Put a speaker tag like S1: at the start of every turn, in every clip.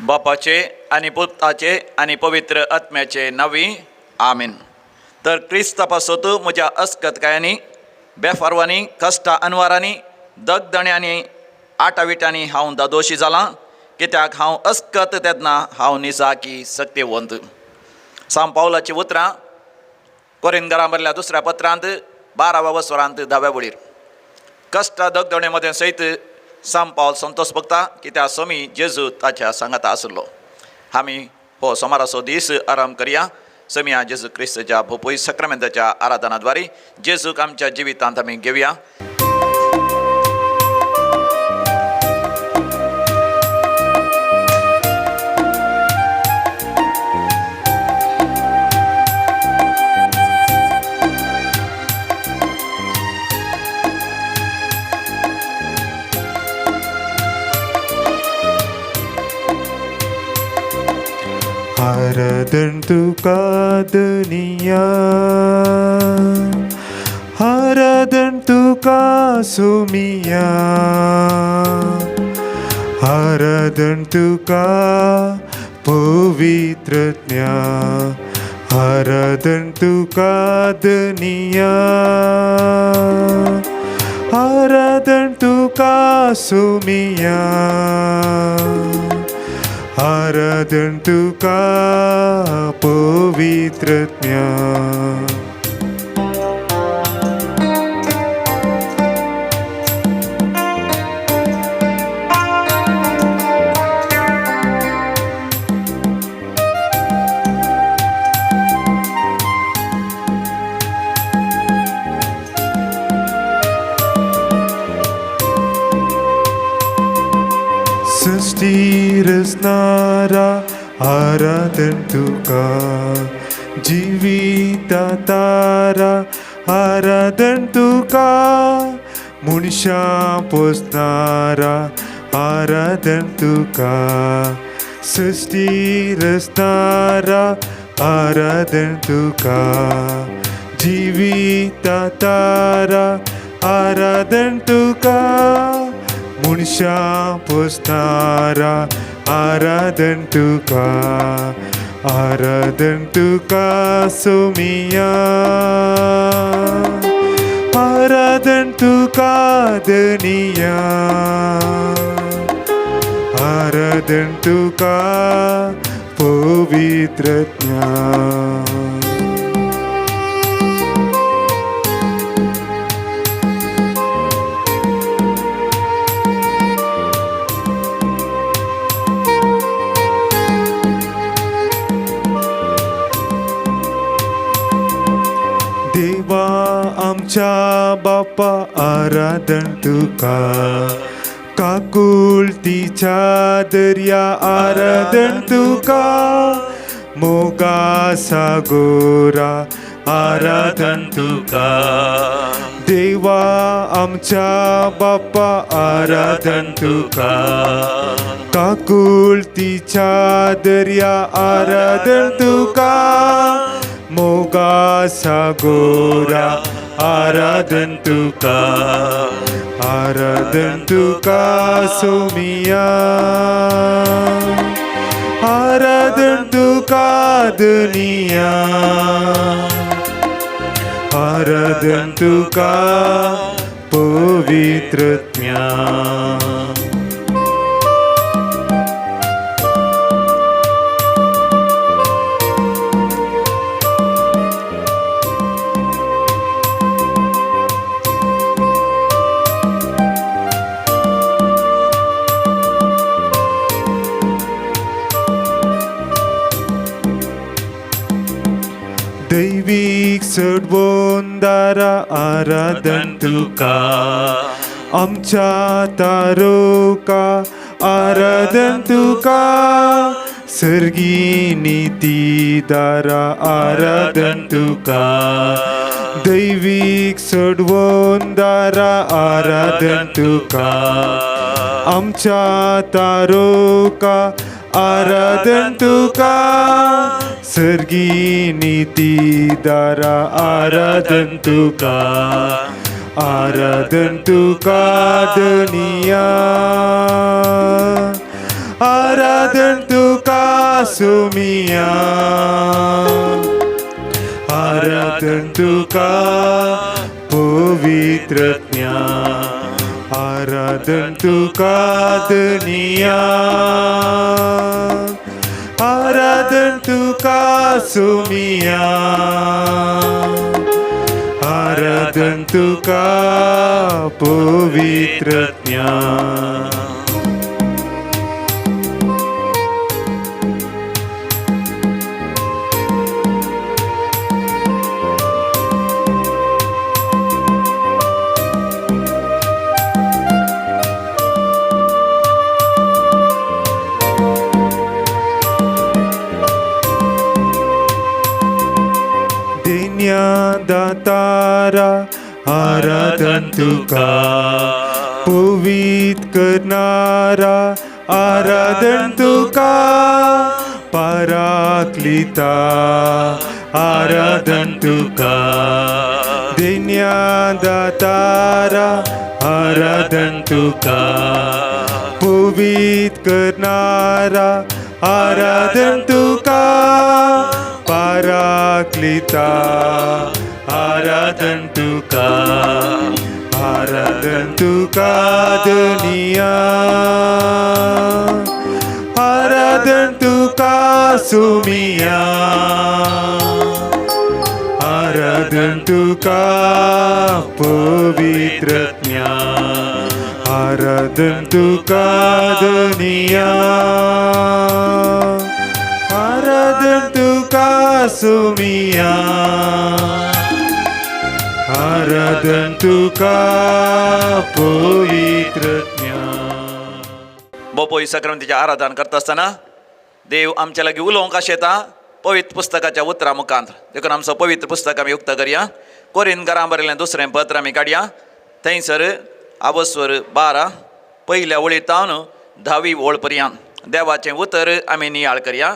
S1: बापाचे आणि पुताचे आणि पवित्र आत्म्याचे नावी आमीन. तर क्रिस्तापासत म्हज्या अस्कतकायांनी बेफारवांनी कश्टा अनवारांनी दगदण्यांनी आटाविटांनी हांव दादोशी जालां, कित्याक हांव अस्कत तेदना हांव निसाकी सक्तिवंत. सांत पावलाची उतरां कोरिंथांकां बरयल्या दुसऱ्या पत्रांत 12व्या वस्वरांत 10व्या वळीर. कश्टा दगदणे मदें सयत सांत पावल संतोश भोगता, कित्याक स्वामी जेजू ताच्या सांगाता आसलो. आमी हो सोमाराचो दीस आराम करया. समिया जेजू क्रिस्ताच्या भोपूय सक्रामेंताच्या आराधनाद्वारे जेजूक आमच्या जिवितांत आमी घेवया.
S2: आराधन तुका दुनिया, आराधन तुका सोमिया, आराधन तुका पवित्रज्ञा, आराधन तुका दुनिया, आराधन तुका सोमिया, आराधन तुका पवित्रज्ञा. सृष्टी रचणारा आराधन तुका, जिविता तारा आराधन तुका, मनशा पोसणारा आराधन तुका, सृष्टी रचणारा आराधन तुका, जिविता तारा आराधन तुका, मनशा पोसणारा आराधन तुका, आराधन तुका सोमिया, आराधन तुका दुनिया, आराधन तुका पवित्रज्ञा. देवा आमच्या बापा आराधन तुका, काकुलतीच्या दर्या आराधन तुका, मोगा सागोरा आराधन तुका. देवा आमच्या बापा आराधन तुका, काकुलतीच्या दर्या आराधन तुका, मोगा सागोरा आराधन तुका, आराधन तुका सोमिया, आराधन तुका दुनिया, आराधन तुका पवित्रज्ञा. दैविक सडवोंदारा आराधन तुका, आमच्या तारोका आराधन तुका, सर्गी नीतीदारा आराधन तुका, दैविक सडवोंदारा आराधन तुका, आमच्या तारोका आराधन तुका, सर्गी नीतीदारा आराधन तुका, आराधन तुका दुनिया, आराधन सुमिया आराधन तुका पवित्र ज्ञान आराधन तुका दुनिया आराधन तुका सुमिया आराधन तुका पवित्र ज्ञान दातारा आराधन तुका पवित्र करणारा आराधन तुका पराक्लिता आराधन तुका दिन्या दातारा आराधन तुका पवित्र करणारा आराधन तुका पराक्लिता आराधन तुका दुनिया आराधन तुका सुमिया आराधन तुका पवित्र ज्ञान आराधन तुका दुनिया आराधन तुका सुमिया आराधन तुका पवित्र ज्ञान
S1: बोपोई सक्रांतीचे आराधन करता असताना देव आमच्या लागीं उलोवंक आशा येता पवित्र पुस्तकाच्या उतरा मुखांत देखून आमचो पवित्र पुस्तक आमी उक्त करया कोरिंथकारां बरयलें दुसरें पत्र आमी काडया थंयसर आबस्वर 12 पयल्या वळींतावन 10वी वळ पर्यंत देवाचें उतर आमी नियाळ करया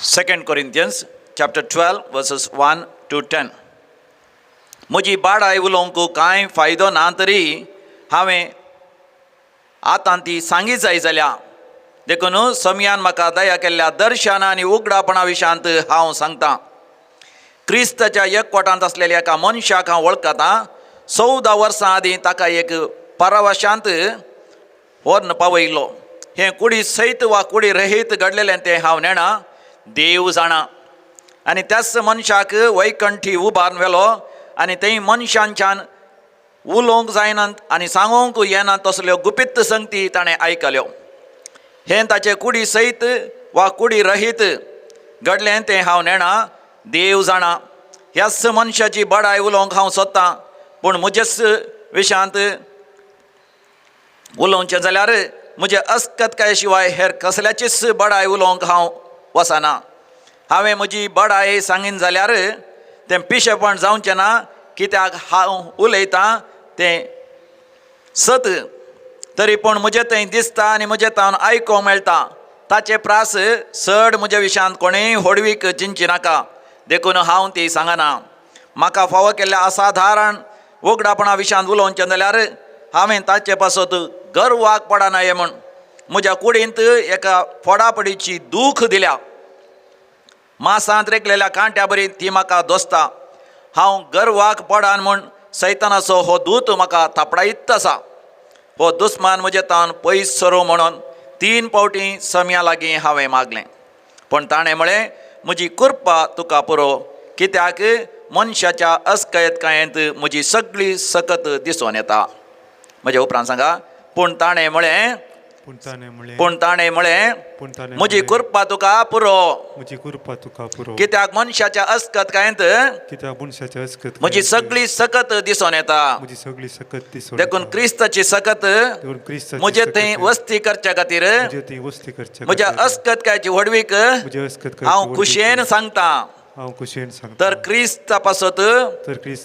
S1: 2 Corinthians chapter 12 verses 1 to 10 म्हजी बाडाय उलोवंक कांय फायदो ना तरी हांवें आतां ती सांगी जाय जाल्या देखून समयान म्हाका दया केल्ल्या दर्शन आनी उगडापणा विशांत हांव सांगतां क्रिस्ताच्या एकवटांत आसलेल्या एका मनशाक हांव वळखतां 14 वर्सां आदीं ताका एक परवाशांत व्हरून पावयलो हें कुडी सैत वा कुडी रहीत घडलेलें तें हांव नेणा देव जाणा आनी त्याच मनशाक वैकंठी उबारून व्हेलो आनी थंय मनशांच्यान उलोवंक जायना आनी सांगोंक येना तसल्यो गुपित संगती ताणें आयकल्यो हें ताचे कुडी सैत वा कुडी रहीत घडलें तें हांव नेणा देव जाणा ह्याच मनशाची बडाय उलोवंक हांव सोदतां पूण म्हजेच विशांत उलोवचें जाल्यार म्हजे अस्कतकाये शिवाय हेर कसल्याचीच बडाय उलोवंक हांव वचना हांवें म्हजी बडाय सांगीन जाल्यार तें पिशेपण जावचें ना कित्याक हांव उलयतां तें सत तरी पूण म्हजें थंय दिसता आनी म्हजें तावन आयकोंक मेळटा ताचे प्रास चड म्हज्या विशांत कोणेंय होडवीक चिंची नाका देखून हांव ती सांगना म्हाका फावो केल्ल्या असाधारण उगडापणा विशांत उलोवचें जाल्यार हांवें ताचे पासत गर्वाक पडना म्हूण म्हज्या कुडींत एका फोडापडीची दूख दिल्या मासांत रेखलेल्या कांट्या बरी ती म्हाका दोसता हांव गर्वाक पडान म्हूण सैतानाचो हो दूत म्हाका थापडायत आसा हो दुस्मान म्हजे तावन पयस सरो म्हणून 3 फावटी सम्या लागीं हांवें मागलें पूण ताणें म्हळें म्हजी कृपा तुका पुरो कित्याक मनशाच्या अस्कयतकायेंत म्हजी सगळी सकत दिसून येता म्हज्या उपरांत सांगा पूण ताणें म्हळें म्हजी कृपा तुका पुरो कित्याक मनशाच्या अस्कतकायेंत म्हजी सगळी सकत दिसून येता देखून क्रिस्ताची सकत म्हजे थंय वस्ती करच्या खातीर म्हज्या अस्कतकायची व्हडवीक हांव खुशेन सांगतां तर क्रिस्ता पासत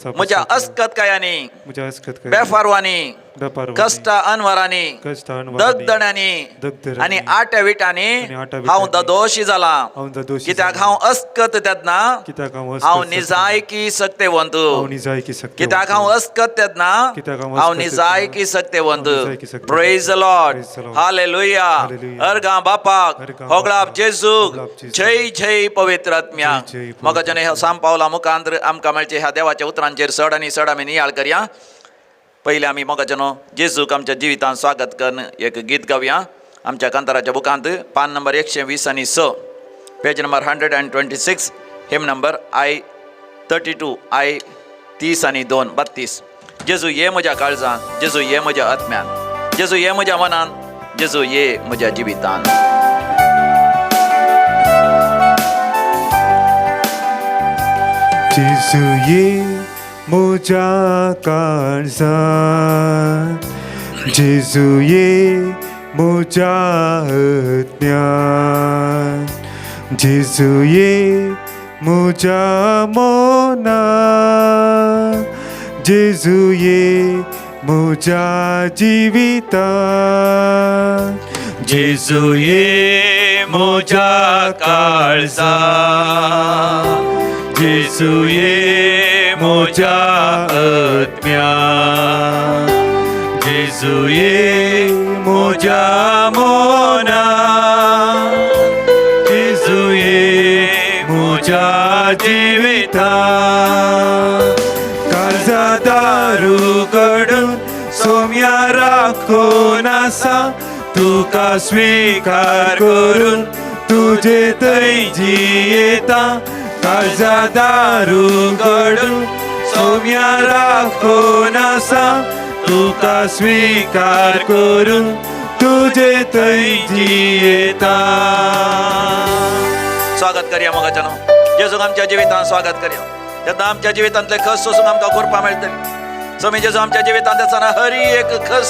S1: म्हज्या अस्कतकायांनी बेफारवांनी
S2: बेपारवानी,
S1: कष्टा अनवरांनी
S2: कश्ट अनवरांनी,
S1: दगदण्यांनी
S2: दगदण्यांनी,
S1: आणि आट्या विटांनी
S2: आणि आट्या
S1: हांव
S2: विटांनी
S1: दोशी जाला
S2: हांव दोशी
S1: कित्याक
S2: जाला.
S1: हांव अस्कत तेदना
S2: कित्याक हांव
S1: हांव
S2: अस्कत
S1: निजायकी सक्तेवंत
S2: हांव निजायकी सक्तिवंत.
S1: कित्याक हांव अस्कत तेदना
S2: कित्याक हांव
S1: हांव
S2: अस्कत
S1: निजायकी सक्तेवंत.
S2: हांव निजायकी सक्तेवंत.
S1: Praise the Lord,
S2: Praise the Lord.
S1: Hallelujah.
S2: Hallelujah.
S1: अर्गा बापाक
S2: अर्गां
S1: होगळाप
S2: बापाक,
S1: जेजूक
S2: होगळाप जेजूक.
S1: जय जय पवित्र आत्म्या.
S2: जय जय पवित्र
S1: म्हाका जने सांग पावला मुखांतर आमकां मेळचे ह्या देवाच्या उतरांचेर चड आनी चड आमी नियाळ करया. पयलीं आमी मोगाचनो जेजूक आमच्या जिवितांत स्वागत करन एक गीत गावया. आमच्या कांताराच्या बुकांत पान नंबर 120 आणि 6, पेज नंबर 126, हिम नंबर I32, I30 आणि 2, 32. जेजू ये म्हज्या काळजांत, जेजू ये म्हज्या आत्म्यान, जेजू ये म्हज्या मनान, जेजू ये म्हज्या जिवितान.
S2: जेजू ये म्हज्या काळजांत, जेजू ये म्हज्या आत्म्यान, जेजू ये म्हज्या मनान, जेजू ये म्हज्या जिवितान.
S1: जेजू ये म्हज्या काळजांत, जेजू ये म्हज्या आत्म्यान, जेजू ये म्हज्या मनान, जेजू ये म्हज्या जिवितान.
S2: काळजा दारू कडून सोम्या राखून आसा, तुका स्वीकार करून तुजे थंय जियेता. काळजा दारू कडून सोम्या राखून आसा, तुका स्वीकार करून तुजे थंय जियेता.
S1: स्वागत करया मोगाच्यानो. जेजूक आमच्या जिवितांत स्वागत करया. तेन्ना आमच्या जिवितांतले खस सोसूंक आमकां करपा मेळटली. स्वामी जेजू आमच्या जिवितांत आसतना हरी एक खस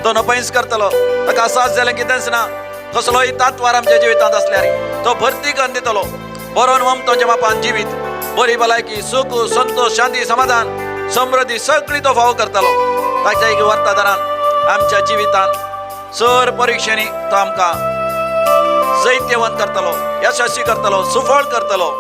S1: तो नपयस करतलो. ताका सास जालें कितेंच ना. कसलोय तातवार आमच्या जिवितांत आसल्यार तो भरती करून दितलो. बरोवन ममतोच्या मापान जिवीत, बरी भलायकी, सुख, संतोष, शांती, समाधान, समृद्धी सगळी तो फावो करतलो. ताच्या एक वर्तदारान आमच्या जिवितांत सर परीक्षेनी तो आमकां जैत्यवंत करतलो, यशस्वी करतलो, सुफळ करतलो.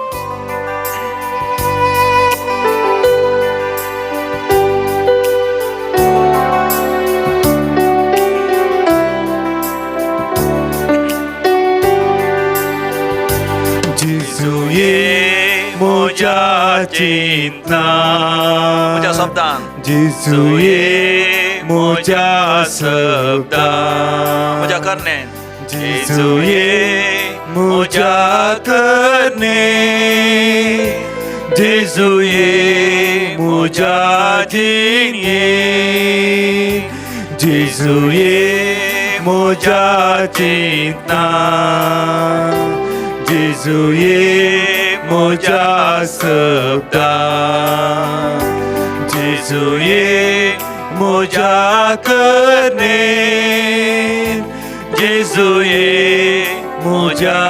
S2: जेजू ये म्हज्या चिंतनांत,
S1: म्हज्या शब्दान,
S2: जेजू ये म्हज्या शब्दांत,
S1: म्हज्या करणे,
S2: जेजू ये म्हज्या करणे, जेजू ये म्हज्या जिणये, जेजू ये म्हज्या चिंतनांत, जेजू ये म्हज्या शब्दांत, जेजू ये म्हज्या करणे, जेजू ये म्हज्या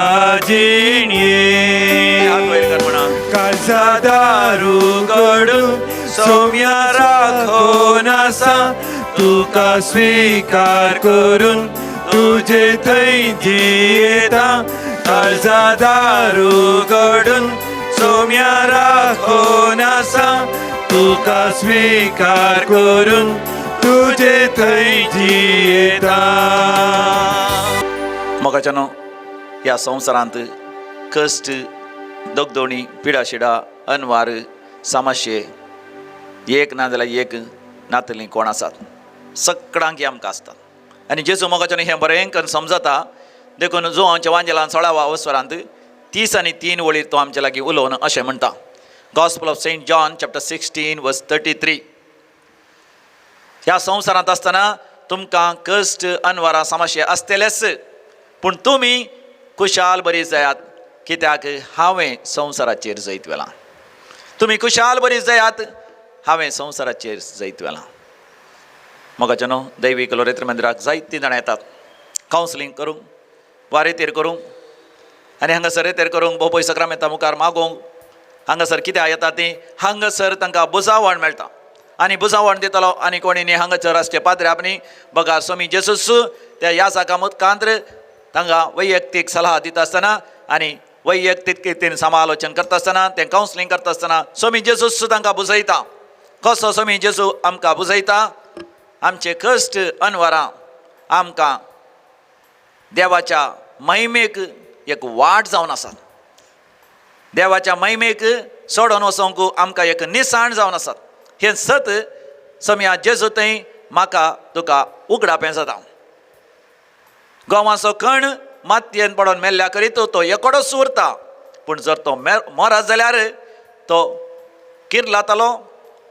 S2: जिणये.
S1: हात वयर कर म्हणा.
S2: काळजा दारू कडून सोम्या राखून आसा, तुका स्वीकार करून तुजे थंय जियेता. काळजा दारू कडून सोम्या राखून आसा, तुका स्वीकार करून तुजे थंय जियेता.
S1: मोगाच्यानो, ह्या संवसारांत कश्ट, दगदोणी, पिडाशिडा, अनवार, समस्ये एक ना जाल्यार एक नातलीं कोण आसात. सगळ्यांक आमकां आसता. आनी जेजू मोगाच्यानो हें बरें करून समजता. देखून जो आमच्या वांजेलान 16व्या अवसरांत 30 आणि 3 वळीर तो आमचे लागीं उलोवन अशें म्हणटा. Gospel of Saint John chapter 16 verse 33. ह्या संवसारांत आसतना तुमकां कश्ट, अनवरां, समस्या आसतलेच, पूण तुमी खुशाल बरी जायात, कित्याक हांवें संवसाराचेर जैत वेलां. तुमी खुशाल बरी जायात, हांवें संवसाराचेर जैत वेलां. मोगाच्यानो, दैवीक लोरेत्र मंदिराक जायतीं जाणां येतात कावन्सिलींग करूंक, वा रेतेर करूंक, आनी हांगासर रेतेर करूंक भोव पयस सक्रामेंता मुखार मागोवंक. हांगासर कित्याक येता तीं, हांगासर तांकां बुजावण मेळटा. आनी बुजावण दितलो आनी कोणी न्ही हांगासर राष्ट्रीय पाद्रे आपणी बघा स्वामी जेसूस त्या यासाका मुखांतर तांकां वैयक्तीक सल्ला दिता आसतना आनी वैयक्तीक रितीन समालोचन करता आसतना तें कावन्सिलींग करता आसतना स्वामी जेसूस तांकां बुजयता. कसो स्वामी जेजू आमकां बुजयता? आमचे कश्ट अनवरां आमकां देवाच्या महिमेक एक वाट जावन आसात. देवाच्या महिमेक सोडून वचोंक आमकां एक निसाण जावन आसात. हें सत समया जेजू थंय म्हाका तुका उगडापें जाता. गोवाचो कण मातयेन पडोन मेल्ल्या करीत तो एकोडोच उरता, पूण जर तो मरत जाल्यार तो किर्लातलो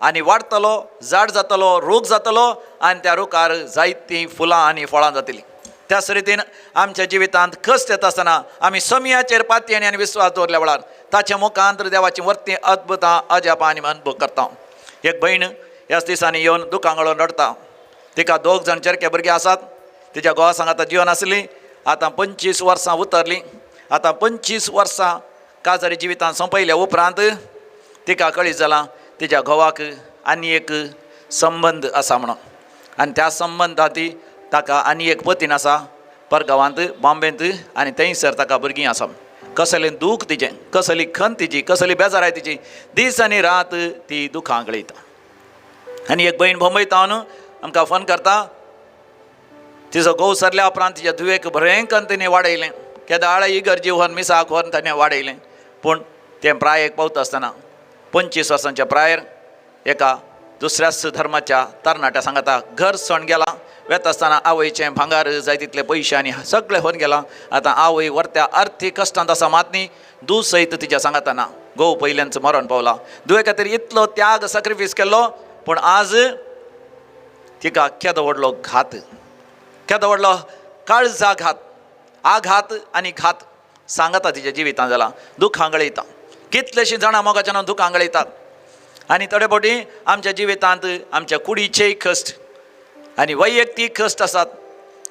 S1: आनी वाडतलो, झाड जातलो, रूख जातलो आनी त्या रुखार जायतीं फुलां आनी फळां जातलीं. त्याच रितीन आमच्या जिवितांत कश्ट येता आसतना आमी समयाचेर पातयेन आनी विस्वास दवरल्या वेळार ताच्या मुखांतर देवाची वर्ती अद्भुतां अजापां आनी अनुभव करता. एक भयण ह्याच दिसांनी येवन दुखांगळून रडता. तिका 2 जाण चरके भुरगीं आसात. तिच्या घोवा सांग आतां जिवन आसली, आतां 25 वर्सां उतरलीं. आतां 25 वर्सां काजारी जिवितांत सोंपयल्या उपरांत तिका कळीत जालां तिच्या घोवाक आनी एक संबंद आसा म्हणून. आनी त्या संबंदांत ताका आनी एक पतीन आसा परगांवांत बॉम्बेंत आनी थंयसर ताका भुरगीं आसा. कसलें दूख तिचें, कसली खंत तिची, कसली बेजाराय तिची. दीस आनी रात ती दुखां गळयता. आनी एक भयण मुंबयतावन आमकां फोन करता. तिचो घोव सरल्या उपरांत तिच्या धुवेक भयंकर तिणें वाडयलें. केदाळ इगर्जी व्हरून मिसाक व्हरून ताणें वाडयलें. पूण तें प्रायेक पावता आसतना 25 वर्सांच्या प्रायर एका दुसऱ्याच धर्माच्या तरणाट्या सांगता घर सोडून गेला. वेता आसतना आवयचें भांगार जाय तितले पयशे आनी सगळें व्हरून गेलां. आतां आवय व्हरत्या अर्थीक कश्टांत आसा, मात न्ही दूख सयत तिच्या सांगता ना. घोव पयल्यांच मरण पावला. धुवे खातीर इतलो त्याग सॅक्रिफायस केल्लो, पूण आज तिका केदो व्हडलो घात, केदो व्हडलो काळजा घात, आघात आनी घात सांगता तिच्या जिवितांत जाला. दुखां गळयता. कितलेशीं जाणां मोगाच्यान दुखां गळयतात. आनी थोडे फावटी आमच्या जिवितांत आमच्या कुडीचेय कश्ट आनी वैयक्तीक कश्ट आसात.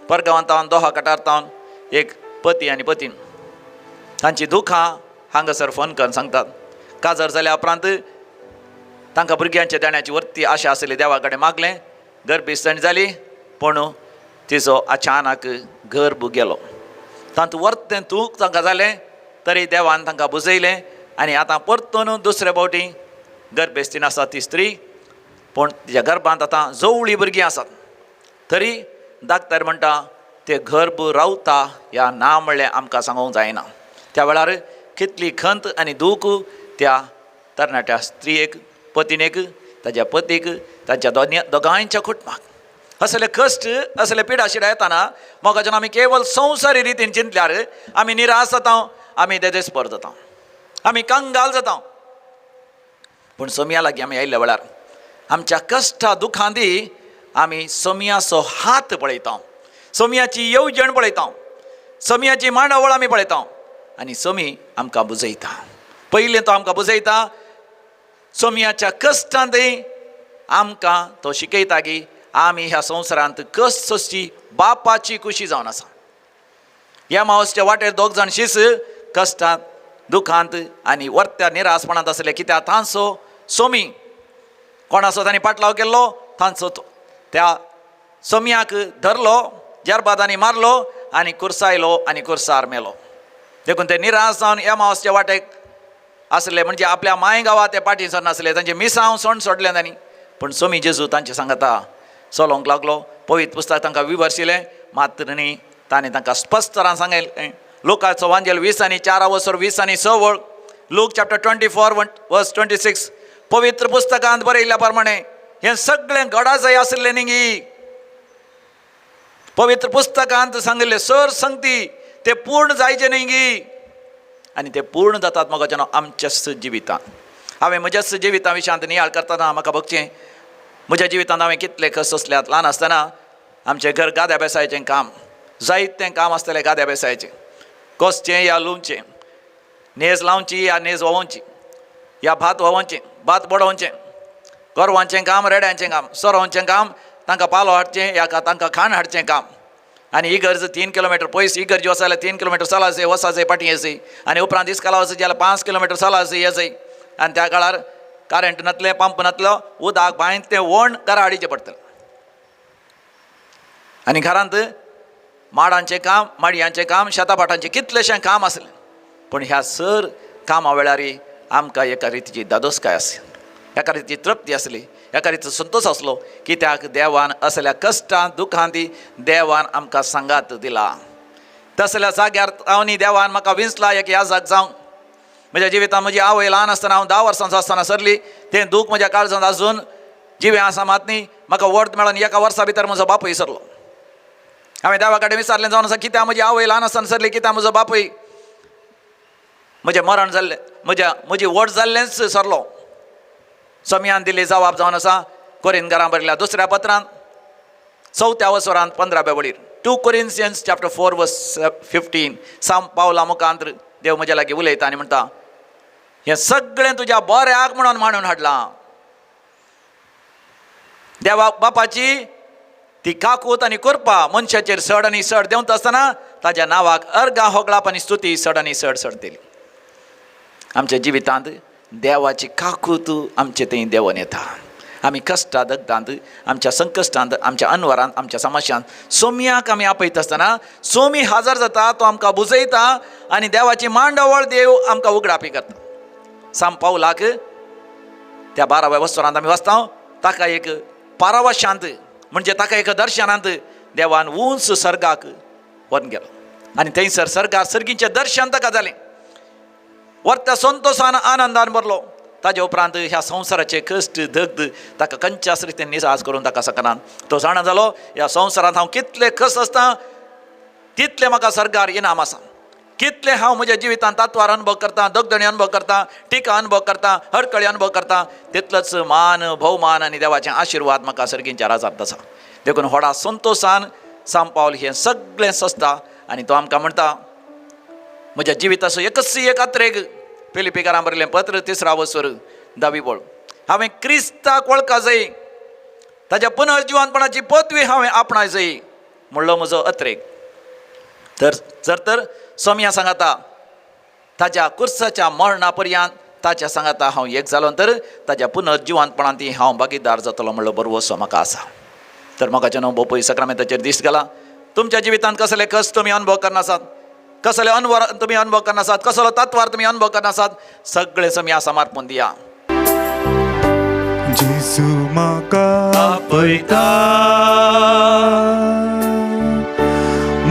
S1: परगांवांतावन दोहा कटारतावन एक पती आनी पतीन तांची दुखां हांगासर फोन करून सांगतात. काजर जाल्या उपरांत तांकां भुरग्यांच्या देण्याची वर्ती आशा आसली. देवा कडेन मागलें, गर्भस्थायणी जाली, पूण तिचो अचानक गर्भ गेलो. तांत वर्तें दूख तांकां जालें, तरी देवान तांकां बुजयलें. आनी आतां परतून दुसरे फावटी गर्भस्थीन आसा ती स्त्री, पूण तिच्या गर्भांत आतां जवळीं भुरगीं आसात. तरी डाक्टर म्हणटा तें गर्भ रावता ह्या ना म्हणलें आमकां सांगूंक जायना. त्या वेळार कितली खंत आनी दूख त्या तरणाट्या स्त्रियेक, पत्नीक, ताच्या पतीक, ताच्या दोगांयच्या कुटुंबाक. असले कश्ट, असले पिडाशिडा येताना मोगाच्यान आमी केवळ संवसारी रितीन चिंतल्यार आमी निराश जाता, आमी देदेस्पर जाता, आमी कंगाल जाता. पूण सोमया लागीं आमी आयिल्ल्या वेळार आमच्या कश्टा दुखांदी आमी सोमयाचो हात पळयता, सोमयाची येवजण पळयता, सोमयाची मांडावळ आमी पळयता. आनी सोमी आमकां बुजयता. पयलीं तो आमकां बुजयता. सोमयाच्या कश्टांतय आमकां तो शिकयता की आमी ह्या संवसारांत कशी बापाची खुशी जावन आसा. ह्या मावसच्या वाटेर 2 जाण शिस कश्टांत, दुखांत आनी वर्त्या निरासपणांत आसले. कित्याक तांचो सोमी कोणाचो तांणी पाटलाव केल्लो, तांचो त्या सोमयाक धरलो, जरबादांनी मारलो आनी कुर्सायलो आनी कुर्सार मेलो. देखून ते निराश जावन ह्या मावसच्या वाटेक आसले. म्हणजे आपल्या माय गांवां ते पाटी सर नासले, तांचे मिसांव सण सोडलें तांणी. पूण सोमी जेजू तांचे सांगता चलोंक लागलो. पवित्र पुस्तक तांकां विवरशिलें, मात्र न्ही ताणें तांकां स्पश्ट तरान सांगलें. लुकाचो वांजेल 20 आनी 4 वसर 20 आनी 6 लूक चॅप्टर 24 वर्स 26 पवित्र पुस्तकांत बरयल्ल्या प्रमाणे हें सगळें घडा जाय आसलें न्ही. पवित्र पुस्तकांत सांगिल्ले सर संगती ते पूर्ण जायचे न्ही. आनी ते पूर्ण जातात मोगाच्यान आमच्याच जिवितांत. हांवें म्हज्याच जिविता विशयांत नियाळ करतना म्हाका बघचें, म्हज्या जिवितांत हांवें कितले कस असल्यात. ल्हान आसतना आमचें घर गाद्या बेसायचें काम, जायतें काम आसतलें गाद्या बेसायचें. कसचें या लुंवचें, नेज लावची या नेज व्होंवची, या भात व्होंवचें, भात बडोवचें, गोरवांचें काम, रेड्यांचें काम, सोरोवचें काम, तांकां पालो हाडचें या तांकां खाण हाडचें काम. आनी इगर्ज 3 किलोमीटर पयस इगर्ज वच जाल्यार 3 किलोमीटर चला वसा जाय, पाटी येसय. आनी उपरांत इस्काला वच जाल्यार 5 किलोमीटर चला येसय. आनी त्या काळार करंट नातले पंप नातलो उदक बांयत तें वण घरा हाडीचें पडटलें आनी घरांत माडांचें काम माडयांचें काम शेतापाटांचें कितलेशें काम आसलें पूण ह्या सर कामा वेळारी आमकां एका रितीची दादोसकाय आसली एका रितीची तृप्ती आसली एका रितीचो संतोश आसलो कित्याक देवान असल्या कश्टां दुखांत देवान आमकां सांगात दिला तसल्या जाग्यार हांव देवान म्हाका विंचला एक याजक जावं म्हज्या जिवितांत म्हजी आवय ल्हान आसतना हांव 10 वर्सांचो आसतना सरली तें दूख म्हज्या काळजांत आजून जिवे आसा मात न्ही म्हाका वर्त मेळोन एका वर्सा भितर म्हजो बापूय सरलो हांवें देवा कडेन विचारलें जावन आसा कित्याक म्हजी आवय ल्हान आसतना सरली कित्याक म्हजो बापूय म्हजें मरण जाल्लें म्हजी वट जाल्लेंच सरलो समयान दिल्ली जबाब जावन आसा कोरिंथकारां बरयल्या दुसऱ्या पत्रांत 4थ्या वसरांत 15व्या वळीर 2 Corinthians chapter 4 verse 15 सांब पावला मुखांत देव म्हज्या लागीं उलयता आनी म्हणटा हें सगळें तुज्या बऱ्याक म्हणून मांडून हाडलां देवा बापाची ती काकूत आनी कृपा मनशाचेर सड आनी सड देंवता आसतना ताज्या नांवाक अर्गां होगळाप आनी स्तुती सड आनी सड सड दिली आमच्या जिवितांत देवाची काकूत आमचे थंय देंवन येता आमी कश्टां दगदांत आमच्या संकश्टांत आमच्या अनवरांत आमच्या समस्यांत सोम्याक आमी आपयता आसतना सोमी हाजर जाता तो आमकां बुजयता आनी देवाची मांडवळ देव आमकां उगडापी करता सांब पावलाक त्या 12व्या वसरांत आमी वाचता ताका एक पारवशांत म्हणजे ताका एक दर्शनांत देवान उंच सर्गाक व्हरून गेलो आनी थंयसर सर्गार सर्गीचें दर्शन ताका जालें वर्त्या संतोशान आनंदान भरलो ताजे उपरांत ह्या संवसाराचे कश्ट दगद ताका खंयच्याच रितीन निसाज करून ताका सकना तो जाणा जालो ह्या संवसारांत हांव कितले कस आसता तितले म्हाका सर्गार इनाम आसा कितले हांव म्हज्या जिवितांत तात्वार अनुभव करता दगदणी अनुभव करता टिका अनुभव करता हडकळी अनुभव करता तितलोच मान भोवमान आनी देवाचें आशिर्वाद म्हाका सर्गींच्या राजांत आसा देखून व्हडा संतोशान सांब पावल हें सगळें सस्ता आनी तो आमकां म्हणटा म्हज्या जिविताचो एकच एक आत्रेक फिलिपिकारां बरयलें पत्र 3रा वसर 10वी बोळ हांवें क्रिस्ताक वळखा जाय ताच्या पुनर्जिवानपणाची पदवी हांवें आपणाय जाय म्हणलो म्हजो अत्रेक तर सोम्या सांगाता ताच्या कुर्साच्या मरणा पर्यंत ताच्या सांगाता हांव एक जालो तर ताच्या पुनर्जिवानपणांत हांव भागीदार जातलो म्हणलो बरो असो म्हाका आसा तर म्हाका जेन्ना बोपय सक्रामेंताचेर दीस गेला तुमच्या जिवितांत कसले कश्ट तुमी अनुभव करनासात कसले अनवर तुमी अनुभव करनासात कसलो तत्वार तुमी अनुभव करनासात सगळे सोम्या समर्पण दिया
S2: जेसू म्हाका आपयता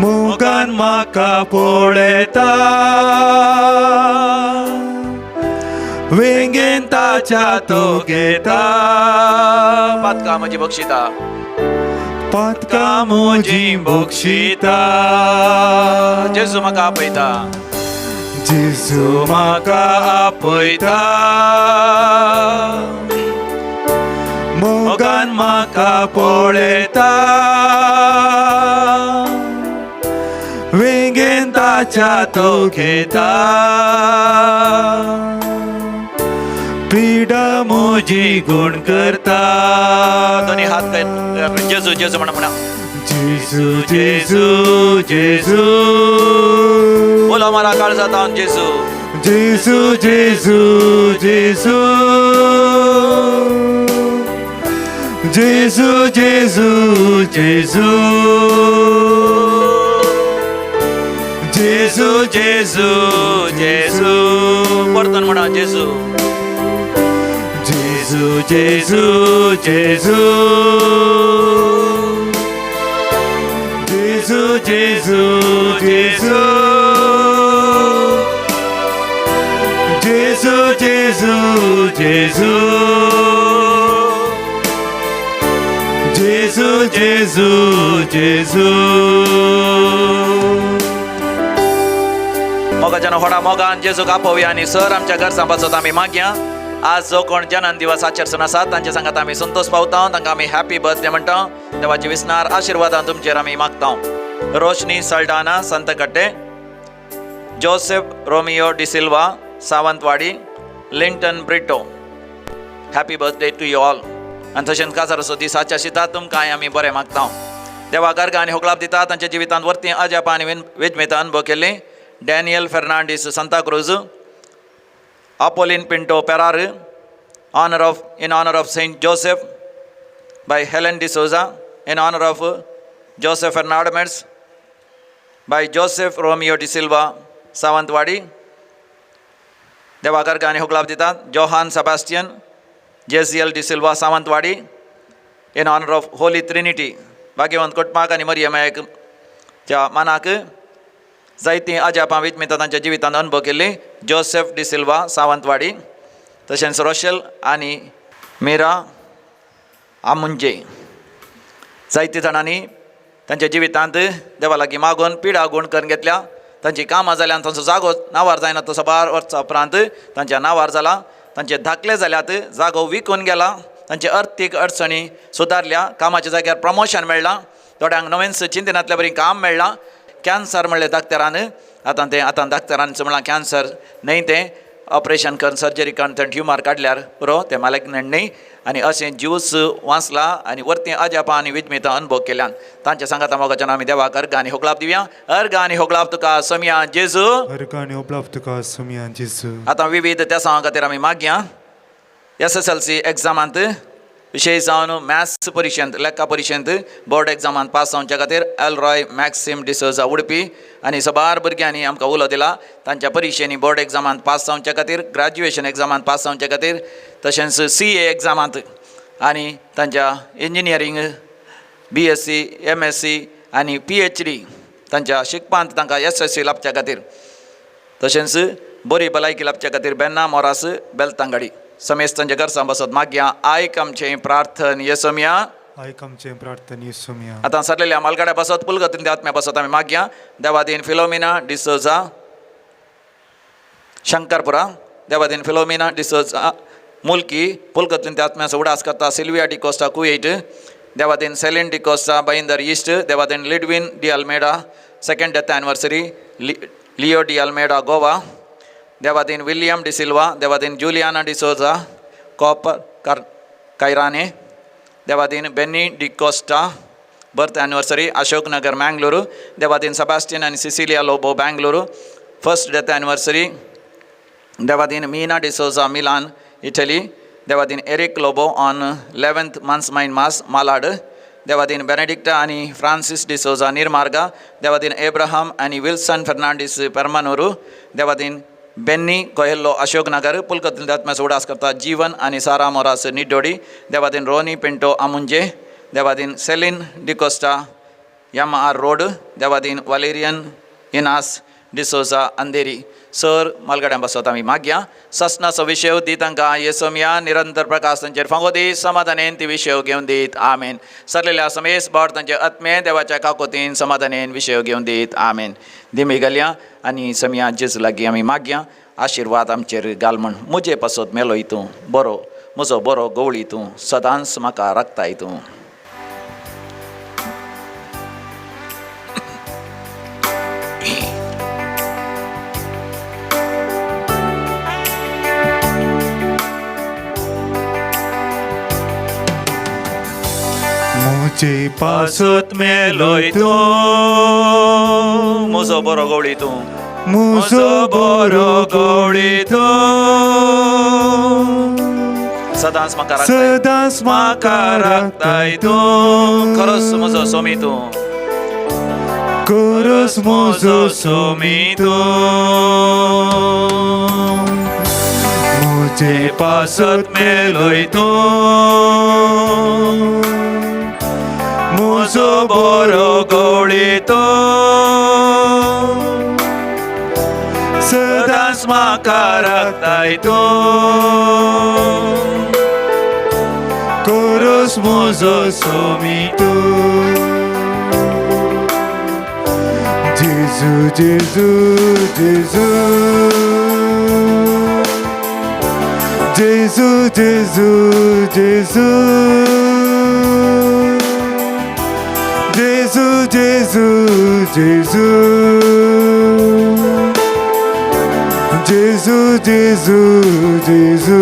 S2: मोगान म्हाका पळयता वेंगेन ताच्या तो घेता
S1: पातका म्हजी बक्षिता
S2: पातका म्हजी बक्षिता
S1: जेजू म्हाका आपयता
S2: जेसू म्हाका आपयता मोगान म्हाका पळयता वेंगेन ताच्या तो घेता पिडा म्हजी गुण करता
S1: दोन्ही हात कर जेजू जेजू म्हणा
S2: जेजू जेजू जेजू
S1: बोला मला काळजात आणून जेजू
S2: जेजू जेजू जेजू जेजू जेजू जेजू जेजू
S1: जेजू जेजू परतून म्हणा जेजू
S2: जेजू जेजू जेजू जेजू जेजू जेजू जेजू जेजू जेजू जेजू जेजू जेजू
S1: मोगाच्यान व्हडा मोगान जेजूक आपोवया आनी सर आमच्या घर सांबाचोत आमी मागया आज जो कोण जन्म दिवस आचरसन आसात तांचे सांगात आमी संतोष पावता तांकां आमी हॅपी बर्थडे म्हणटा देवाची विस्नार आशिर्वादान तुमचेर आमी मागता Roshni Saldanha Santhekatte Joseph Romeo D'Silva Sawantwadi Linton Brito happy birthday to you all आनी तशेंच काजार असो दिसाच्या शितात तुमकां आमी बरें मागता देवा गर्ग आनी होगलाप दिता तांच्या जिवितांत वर्ती अजाप आनी वेजमेता अनुभव केली Daniel Fernandes Santa Cruz Apoline Pinto Perar in honor of Saint Joseph by Helen D'Souza, in honor of Joseph Fernandez by Joseph Romeo De Silva, Sawantwadi. देवाकर गाणी हुकलाभ दितात. Johan Sebastian JCL De Silva, Sawantwadi, in honor of Holy Trinity, भाग्यवंत कुटुंबाक आनी मरियमायक च्या मानाक जायतीं आजापां विजमितां तांच्या जिवितांत अनुभव केल्ली. Joseph De Silva, Sawantwadi. तशेंच रोशेल आनी मीरा आमुंजे जायत्या जाणांनी तांच्या जिवितांत देवा लागीं मागून पिडा गूण करून घेतल्या. तांची कामां जाल्यान तांचो जागो नांवार जायना तो 12 वर्सां उपरांत तांच्या नांवार जाला. तांचे धाकले जाल्यात, जागो विकून गेला. तांचे अर्थीक अडचणी सुदारल्या. कामाच्या जाग्यार प्रमोशन मेळ्ळां. थोड्यांक नवीन चिंतनांतल्या बरी काम मेळ्ळां. कॅन्सर म्हणलें धाकटेरान, आतां धाकटेरांचो म्हणल्यार कॅन्सर न्हय, तें ऑपरेशन करून सर्जरी करून तें ट्युमर काडल्यार पुरो, तें मॅलिग्नंट न्हय. आनी अशें ज्यूस वाचला आनी वर्ती आजापां आनी विजमितां अनुभव केल्यान तांच्या सांगाता मोगाच्यान आमी देवाक गाणी होकलाभ दिवया. गाणी होकलाभ तुका सोमिया जेजू.
S2: गाणी होकलाभ तुका सोमिया जेजू.
S1: आतां विविध त्या सांगा खातीर आमी मागया. SSLC एग्जामांत विशेश जावन मॅथ्स परिक्षेंत, लेखा परिक्षेंत बोर्ड एग्जामांत पास जावच्या खातीर एलरॉय मॅक्सिम डिसोजा उडपी आनी सबार भुरग्यांनी आमकां उलो दिला. तांच्या परिक्षेनी बोर्ड एग्जामांत पास जावच्या खातीर, ग्रॅज्युएशन एग्जामांत पास जावच्या खातीर, तशेंच CA एग्जामांत आनी तांच्या इंजिनियरींग, BSc, MSc आनी PhD तांच्या शिकपांत तांकां SSC लाभच्या खातीर, तशेंच बरी भलायकी लाभच्या खातीर बेन्ना मोरास बेलतांगडी समेस्त तांच्या घरसां बसत मागया. आयक आमचें प्रार्थन येसोमिया.
S2: आयक आमचें प्रार्थन येसोमिया.
S1: आतां सरलेल्या मालगाड्या बसत पुलगतीन आत्म्या बसत आमी मागया. देवादीन फिलोमिना डिसोजा, शंकरपुरा. देवादीन फिलोमिना डिसोजा मुल्की पुलगतीन आत्म्याचो उडास करता. Sylvia D'Costa Kuwait. देवादीन सेलिन डिकोस्टा बाईंदर ईस्ट. देवादीन Lidwin D'Almeida 2nd death anniversary, Leo D'Almeida Goa. देवादीन विलियम De Silva. देवादीन जुलियाना डिसोजा कॉपर कैराने. देवादीन Benny D'Costa birth anniversary, Ashok Nagar Mangaluru. देवादीन Sebastian and Cecilia Lobo Bengaluru 1st death anniversary. देवादीन मीना डिसोजा मिलान इटली. देवादीन Eric Lobo on 11th months mind mass Malad. देवादीन बेनेडिक्टा आनी फ्रांसिस डिसोजा निर्मार्गा. देवादीन एब्राहम आनी विल्सन फर्नांडीस परमानूरू. देवादीन बेन्नी कोहेल्लो अशोक नगर पुलकतील आत्म्याचो उडास करता. जीवन आनी सारा मोरास निड्डोडी. देवादीन रोनी पिंटो आमुंजे. देवादीन सेलिन डिकोस्टा MR रोड. देवादीन वालेरियन इनास डिसोजा अंधेरी. सर मालगाड्यां बसत आमी मागया. ससनाचो विशय दी तांकां येसोमिया. निरंतर प्रकाश तांचेर फांगो दी. समाधानेन ती विशय घेवन दीत. आमेन. सरलेल्या समेस बाड तांचे आत्मे देवाच्या काकोतीन समाधानेन विशय घेवन दीत. आमेन. दिमी घालया आनी समिया जेजू लागीं आमी मागया. आशिर्वाद आमचेर घाल म्हण. मुजे पासत मेलो हितूं बरो, म्हजो बरो गवळी तूं, सदांच म्हाका राखताय तूं.
S2: मुझे पासत मेलोय तूं,
S1: म्हजो बरो गवळी तूं,
S2: म्हजो बरो गवळी तूं,
S1: सदांच म्हाका राखताय,
S2: सदांच म्हाका राखताय तूं.
S1: खरोच म्हजो सोमी तूं,
S2: खरोच म्हजो सोमी तूं. मुझे पासत मेलोय तूं, म्हजो बरो गवळी तूं, सदांच म्हाका राखताय तूं. खरोच म्हजो सोमी तूं. जेजू जेजू जेजू, जेजू जेजू जेजू, जेजू जेजू जेजू, जेजू जेजू जेजू,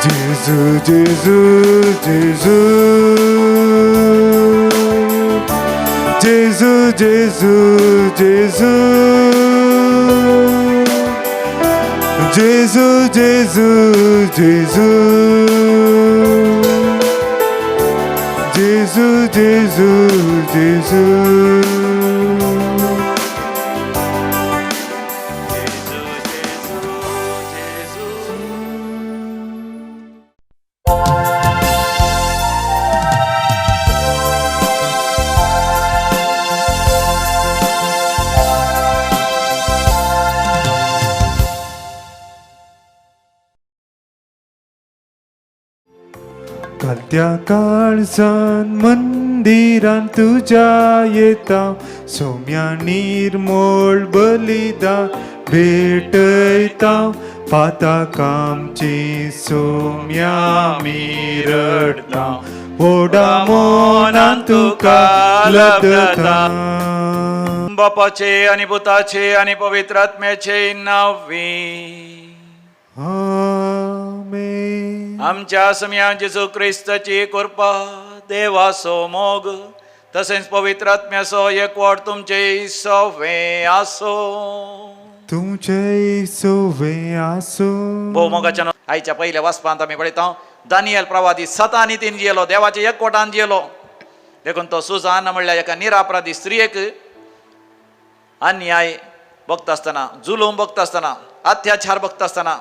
S2: जेजू जेजू जेजू, जेजू जेजू जेजू, जेजू जेजू जेजू जेजू जेजू जेजू त्या काळजान मंदिरान तुझ्या येता सोम्या निर्मोळ बलिदान भेटयता पातकामची सोम्या मी रडता ओडा मोनान तुका लबता
S1: बापाचे आणि पुताचे आणि पवित्र आत्म्याचे नावे
S2: आमेन
S1: आमच्या सम्या जेजू ख्रिस्ताची कृपा देवासो मोग तसेच पवित्र आत्म्यासो एकवट तुमचे सवे आसो
S2: तुमचे सोवे आसो
S1: भोवमोगाच्या आईच्या पहिल्या वाचपांत आम्ही पळयता दानियल प्रवादी 7 आनी 3 जियेलो देवाच्या एकवटान जियेलो देखून तो सुजान म्हणल्यार एका निरापराधी स्त्रियेक अन्याय बघता आसतना जुलूम बघता आसतना अत्याचार बघता आसतना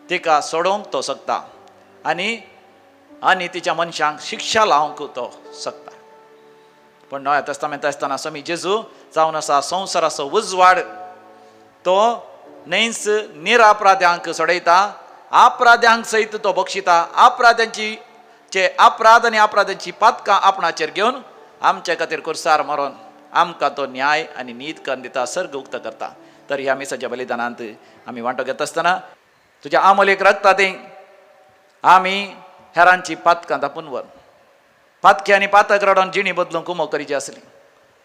S1: तिका सोडोवंक तो शकता आनी तिच्या मनशांक शिक्षा लावंक तो शकता पण नव्या तस्तामेंत आसतना स्वामी जेजू जावन आसा संवसाराचो उजवाड तो न्हयच निरापराध्यांक सोडयता अपराध्यांक सयत तो बक्षिता अपराध्यांची अपराध आनी अपराध्यांची पातकां आपणाचेर घेवन आमचे खातीर कुर्सार मरोन आमकां तो न्याय आनी नीत करून दिता सर्ग उक्त करता तर ह्या मिसाच्या बलिदानांत आमी वांटो घेता आसतना तुज्या आमोलेक रक्ताते आमी हेरांची पातकां दापून व्हर पातकी आनी पातक रडोन जिणी बदलूंक कुमो करची आसली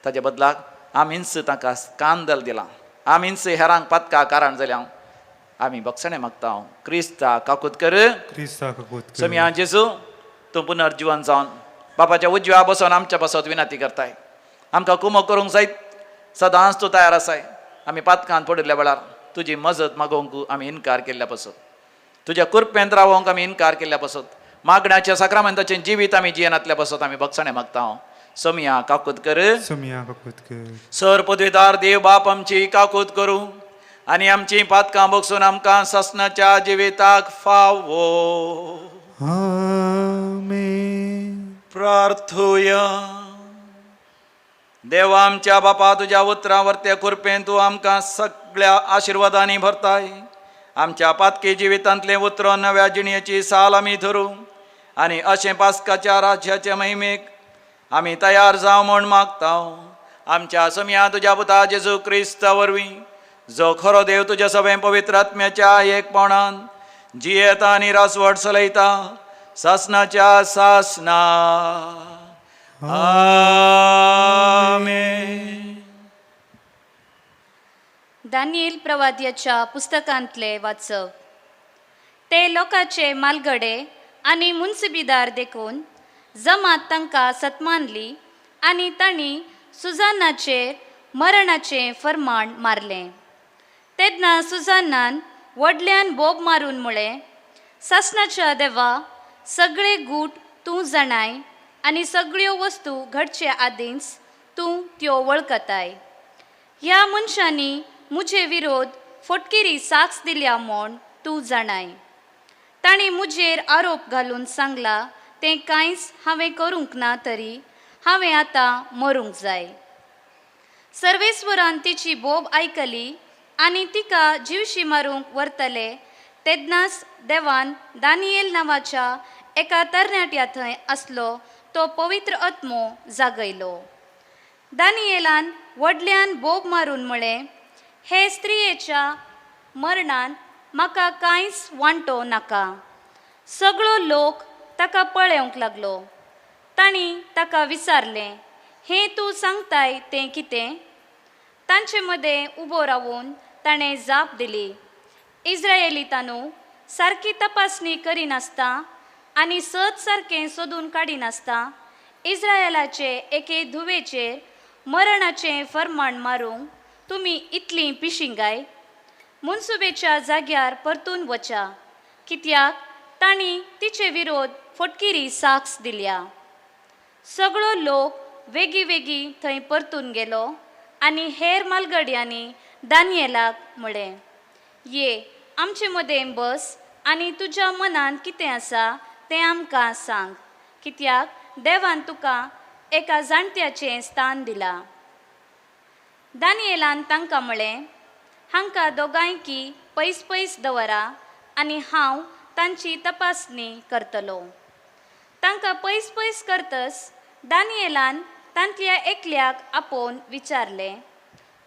S1: ताचे बदलाक आमीच ताका कांदल दिलां आमीच हेरांक पातकां कारण जाल्यां आमी बक्षणे मागता क्रिस्ता काकूत कर सम्या जेजू तूं पुनर्जीवन जावन बापाच्या उजव्या बसोन आमच्या बसत विनंती करताय आमकां कुमो करूंक जायत सदांच तूं तयार आसाय आमी पातकांत पडिल्ल्या वेळार तुजी मजत मागोवंक आमी इन्कार केल्ल्या पासत तुज्या कुरपेंत रावोंक आमी इन्कार केल्ल्या पासत मागण्याच्या साक्रामेंताचें जिवीत आमी जियेनांतल्या पासत आमी बक्षणे मागता सोमिया काकूत कर सर पदवीदार देव बाप आमची काकूत करूं आनी आमची पातकां बगसून आमकां ससनाच्या जिविताक फावो प्रार्थुया देवा आमच्या बापा तुज्या उतरावरत्या कृपेन तूं आमकां सगळ्या आशिर्वादांनी भरताय आमच्या पातकी जिवितांतले उतर नव्या जिणेची साल आमी धरूं आनी अशें पास्काच्या राज्याचे महिमेक आमी तयार जावं म्हूण मागता आमच्या सम्या तुज्या पुता जेजू क्रिस्ता वरवीं जो खरो देव तुज्या सगळे पवित्र आत्म्याच्या एकपणान जियेता आनी रासवट चलयता सासनाच्या सासना आमेन.
S3: दानियेल प्रवाद्याच्या पुस्तकांतले वाचप ते लोकाचे मालगडे आनी मुन्सिबीदार देखून जमात तांकां सतमानली आनी तांणी सुजानाचेर मरणाचें फर्माण मारलें. तेन्ना सुजानान व्हडल्यान बोब मारून म्हळें, सासनाच्या देवा सगळे गूट तूं जाणाय आनी सगळ्यो वस्तू घडचे आदींच तूं त्यो वळखताय. ह्या मनशांनी मुजे विरोध फटकिरी साक्ष दिल्या म्हूण तूं जाणाय. ताणें मुजेर आरोप घालून सांगला तें कांयच हांवें करूंक ना तरी हांवें आतां मरूंक जाय. सर्वेस्वरान तिची बोब आयकली आनी तिका जिवशी मारूंक व्हरतले तेन्नाच देवान दानियेल नांवाच्या एका तरणाट्या थंय आसलो तो पवित्र आत्मो जागयलो. दानियेलान व्हडल्यान बोब मारून म्हळें, हे स्त्रियेच्या मरणान म्हाका कांयच वांटो नाका. सगळो लोक ताका पळोवंक लागलो. तांणी ताका विचारलें, हें तूं सांगताय तें कितें? तांचे मदें उबो रावून ताणें जाप दिली, इस्रायेलीतानू सारकी तपासणी करिनासता आनी सत सारकें सोदून काडिनासता इस्रायेलाचे एके धुवेचेर मरणाचें फर्माण मारूंक तुमी इतली पिशिंगाय. मुनसुबेच्या जाग्यार परतून वचा, कित्याक तांणी तिचे विरोध फटकिरी साक्ष दिल्या. सगळो लोक वेगी वेगी थंय परतून गेलो आनी हेर मालगड्यांनी दानियेलाक म्हळें, ये आमचे मदें बस आनी तुज्या मनान कितें आसा तें आमकां सांग, कित्याक देवान तुका एका जाणट्याचें स्थान दिलां. दानियेलान तांकां म्हळें, हांकां दोगांयकी पयस पयस दवरा आनी हांव तांची तपासणी करतलो. तांकां पयस पयस करतस दानियेलान तांतल्या एकल्याक आपोवन विचारलें,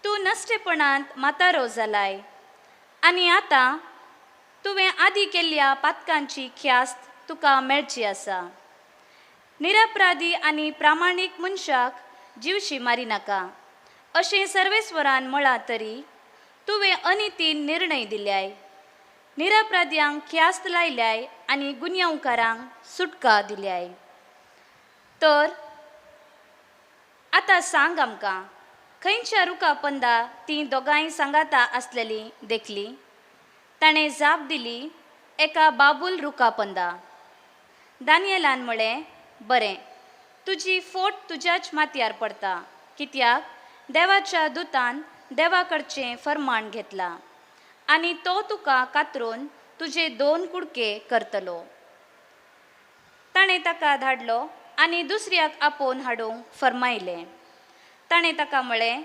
S3: तूं नश्टेपणांत म्हातारो जालाय आनी आतां तुवें आदी केल्ल्या पातकांची ख्यास्त तुका मेळची आसा. निरपराधी आनी प्रामाणीक मनशाक जीवशी मारी नाका अशें सर्वेस्वरान म्हळां तरी तुवें अनितीन निर्णय दिल्याय. निरपराध्यांक ख्यास्त लायल्याय आनी गुन्यांवकारांक सुटका दिल्याय. तर आतां सांग आमकां, खंयच्या रुखापंदा तीं दोगांय सांगाता आसलेलीं देखलीं? ताणें जाप दिली, एका बाबूल रुखापंदा. दानियेलान म्हळें, बरें, तुजी फोट तुज्याच माथ्यार पडटा, कित्याक देवाच्या दुतान देवा कडचें फर्माण घेतलां आनी तो तुका कातरून तुजे 2 कुडके करतलो. ताणें ताका धाडलो आनी दुसऱ्याक आपोवन हाडूंक फर्मायलें. ताणें ताका म्हळें,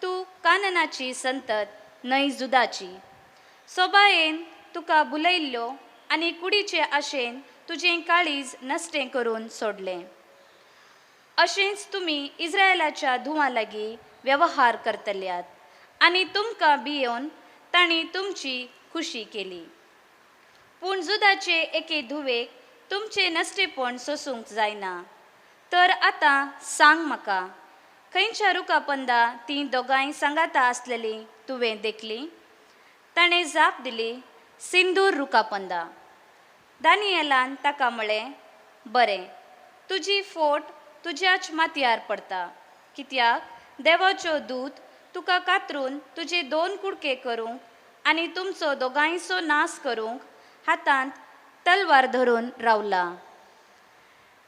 S3: तूं काननाची संतत न्हय जुदाची. सोबायेन तुका बुलयल्लो आनी कुडीचे आशेन तुजें काळीज नश्टें करून सोडलें. अशेंच तुमी इस्रायेलाच्या धुवा लागीं वेवहार करतल्यात आनी तुमकां भियोन तांणी तुमची खुशी केली. पूण जुदाचे एके धुवेक तुमचें नश्टेपण सोसूंक जायना. तर आतां सांग म्हाका, खंयच्या रुखापंदा तीं दोगांय सांगाता आसलेलीं तुवें देखलीं? ताणें जाप दिली, सिंदूर रुखापंदा. दानियेलान ताका म्हळें, बरें, तुजी फोट तुज्याच माथ्यार पडटा, कित्याक देवाचो दूत तुका कातरून तुजे 2 कुडके करूंक आनी तुमचो दोगांयचो नाश करूंक हातांत तलवार धरून रावला.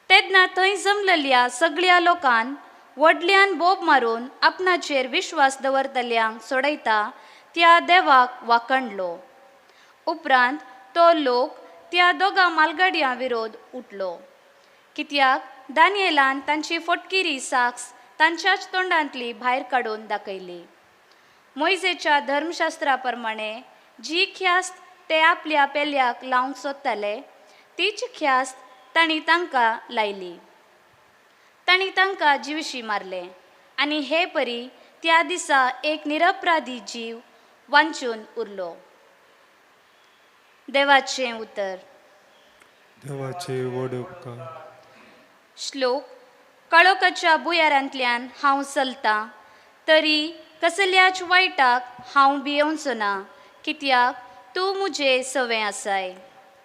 S3: तेन्ना थंय जमलेल्या सगळ्या लोकांन व्हडल्यान बोब मारून आपणाचेर विश्वास दवरतल्यांक सोडयता त्या देवाक वाकणलो. उपरांत तो लोक त्या दोगा मालगाडयां विरोध उठलो, कित्याक दानियेलान तांची फटकिरी साक्ष तांच्याच तोंडांतली भायर काडून दाखयली. मोइजेच्या धर्मशास्त्रा प्रमाणे जी ख्यास्त ते आपल्या पेल्याक लावंक सोदताले तीच ख्यास्त तांणी तांकां लायली. तांणी तांकां जीवशी मारले आनी हे परी त्या दिसा एक निरपराधी जीव वांचून उरलो. देवाचें उतर.
S2: देवाचे व्हड उपकार.
S3: श्लोक. काळोखाच्या बुयारांतल्यान हांव चलतां, तरी कसल्याच वायटाक हांव भियोवचो ना, कित्याक तूं मुजे सवें आसाय.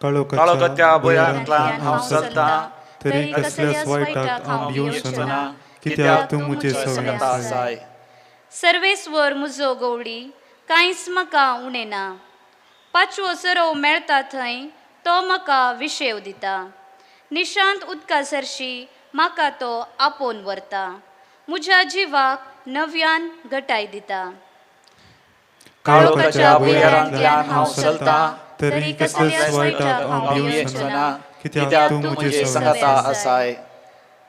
S1: काळोखाच्या बुयारांतल्यान हांव चलतां,
S2: तरी कसल्याच वायटाक हांव भियोवचो ना, कित्याक तूं मुजे सवें आसाय.
S3: सर्वेस्वर म्हजो गवडी, कांयच म्हाका उणें ना. 5वो सरो मेळटा थंय तो म्हाका विशेव दिता. निशांत उदका सरशी म्हाका तो आपोवन व्हरता. म्हज्या जिवाक नव्यान घटाय दिता.
S1: काळोखाच्या बुयारांतल्यान हांव चलतां,
S2: तरी कसल्याच वायटाक हांव भियोवचो ना,
S1: कित्याक तूं म्हजे संगता आसाय.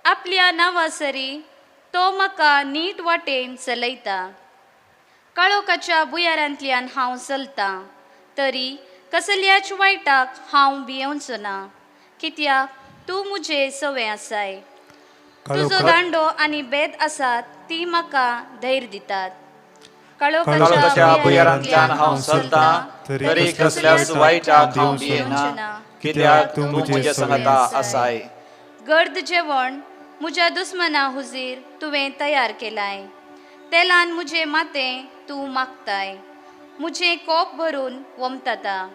S3: आपल्या नांवासरी तो म्हाका नीट वाटेन चलयता. काळोखाच्या बुयारांतल्यान हांव चलतां, तरी कसल्याच वायटाक हांव भियोवचो ना, कित्याक तूं मुजे सवें आसाय. तुजो दांडो आनी बेद आसात ती म्हाका धैर्य दितात.
S1: काळोखाच्या बुयारांतल्यान हांव चलतां, तरी कसल्याच वायटाक हांव भियेना, कित्याक तूं म्हजे संगता आसाय.
S3: गर्द जेवण म्हज्या दुस्मना हुजीर तुवें तयार केलाय. तेलान म्हजे मातें तूं मागताय. म्हजें कोप भरून वमतता.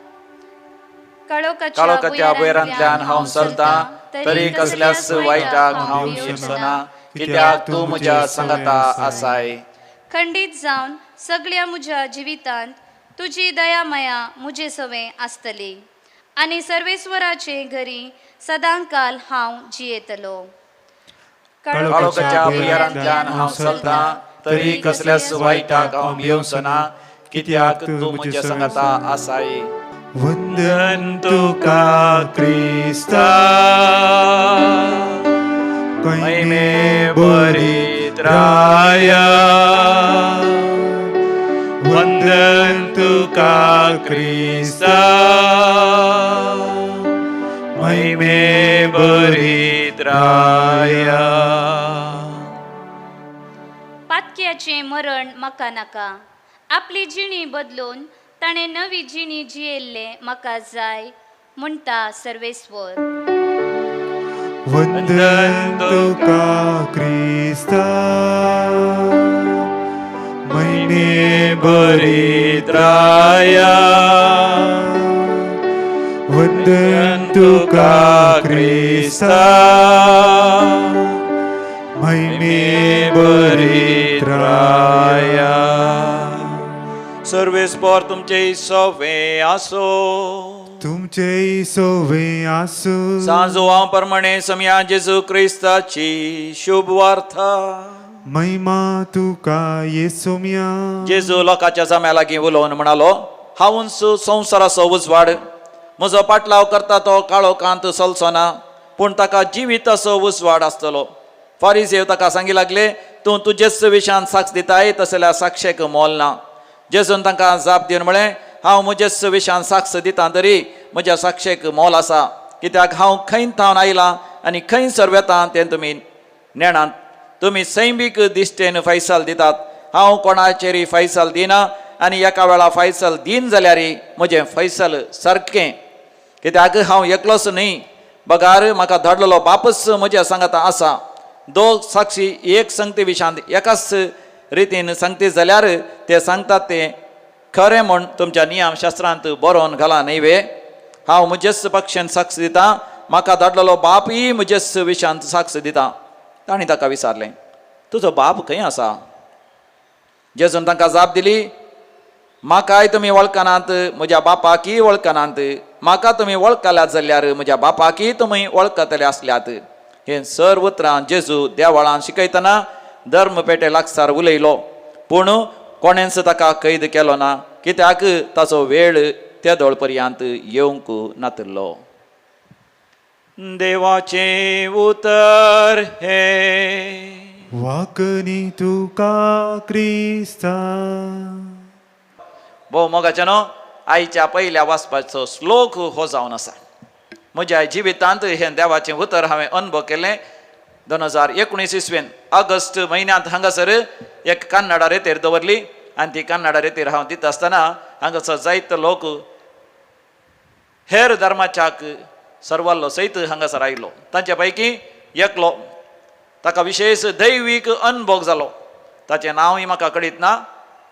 S1: काळोखाच्या बुयारांतल्यान हांव चलतां, तरी कसल्याच वायटाक हांव भियेचो ना, कित्याक तूं म्हज्या संगता आसाय.
S3: खंडीत जावन सगळ्या म्हज्या जिवितांत तुझी दयामया मुझे सवे आसतली आनी सर्वेश्वराचे घरी सदांकाल हांव जियेतलो.
S1: काळोखाच्या भुयारांतल्यान हांव चलता तरी कसल्याच वायटाक हांव भिवसना, कित्याक तूं म्हज्या संगता आसाय.
S2: वंदन तुका क्रिस्ता,
S1: महिमे बरीत राया.
S2: वंदन तुका क्रिस्ता,
S1: महिमे बरीत राया.
S3: पातक्याचे मरण म्हाका नाका, आपली जिणी बदलून ताणें नवी जिणी जियेल्ले म्हाका जाय म्हणटा सर्वेस्वर.
S2: वंदन तुका क्रिस्ता, महिमे
S1: बरीत राया.
S2: वंदन तुका क्रिस्ता, महिमे बरीत राया.
S1: सर्वेस्पर तुमचे सवे आसो.
S2: तुमचे सोवे आसू.
S1: सांजो हांव प्रमाणे समया जेजू क्रिस्ताची शुभ वार्ता.
S2: महिमा तुका येसोम्या.
S1: जेजू लोकांच्या जम्या लागीं उलोवन म्हणालो, हांवूच संवसाराचो उजवाड. म्हजो पाटलाव करता तो काळोखांत चलचो ना, पूण ताका जिविताचो उजवाड आसतलो. फारिसेव ताका सांगी लागले, तूं तुजेच विशयान साक्ष दिताय, तशें जाल्यार साक्षेक मोल ना. जेजून तांकां जाप दिवन म्हळें, हांव म्हजेच विशयान साक्ष दितां तरी म्हज्या साक्षेक मोल आसा, कित्याक हांव खंय थावन आयलां आनी खंयसर वेतां तें तुमी नेणात. तुमी सैमीक दिश्टेन फैसल दितात, हांव कोणाचेरय फैसल दिना आनी एका वेळा फैसल दिन जाल्यार म्हजें फैसल सारकें. कित्याक हांव एकलोच न्ही, बगार म्हाका धाडलेलो बापूच म्हज्या सांगाता आसा. दोग साक्षी एक संगती विशांत एकाच रितीन सांगते जाल्यार ते सांगतात तें खरें म्हूण तुमच्या नियम शास्त्रांत बरोवन घाला न्ही वे. हांव म्हजेच पक्षान साक्ष दितां, म्हाका धाडलेलो बापूय म्हजेच विशयांत साक्ष दिता. तांणी ताका विचारलें, तुजो बाप खंय आसा? जेजून तांकां जाप दिली, म्हाकाय तुमी वळखनात, म्हज्या बापाकीय वळखनात. म्हाका तुमी वळखल्यात जाल्यार म्हज्या बापाकीय तुमी वळखतले आसल्यात. हे सर्व उतरां जेजू देवाळान शिकयतना धर्मपेटे लागसार उलयलो, पूण कोणेंच ताका कैद केलो ना, कित्याक ताचो वेळ त्या दोळ पर्यंत येवंक नातलो. देवाचे उतर हे.
S2: वाकनी तुका क्रिस्ता.
S1: भोव मोगाच्यानो, आयच्या पयल्या वाचपाचो श्लोक हो जावन आसा. म्हज्या जिवितांत हे देवाचें उतर हांवें अनुभव केलें. 2019 इसवेन ऑगस्ट म्हयन्यांत हांगासर एक कन्नडा रेतेर दवरली आनी ती कन्नडा रेतेर हांव दिता आसतना हांगासर जायतो लोक हेर धर्माच्याक सर्वाल्लो सयत हांगासर आयलो. तांचे पैकी एकलो ताका विशेष दैवीक अनुभव जालो. ताचें नांवय म्हाका कळीत ना,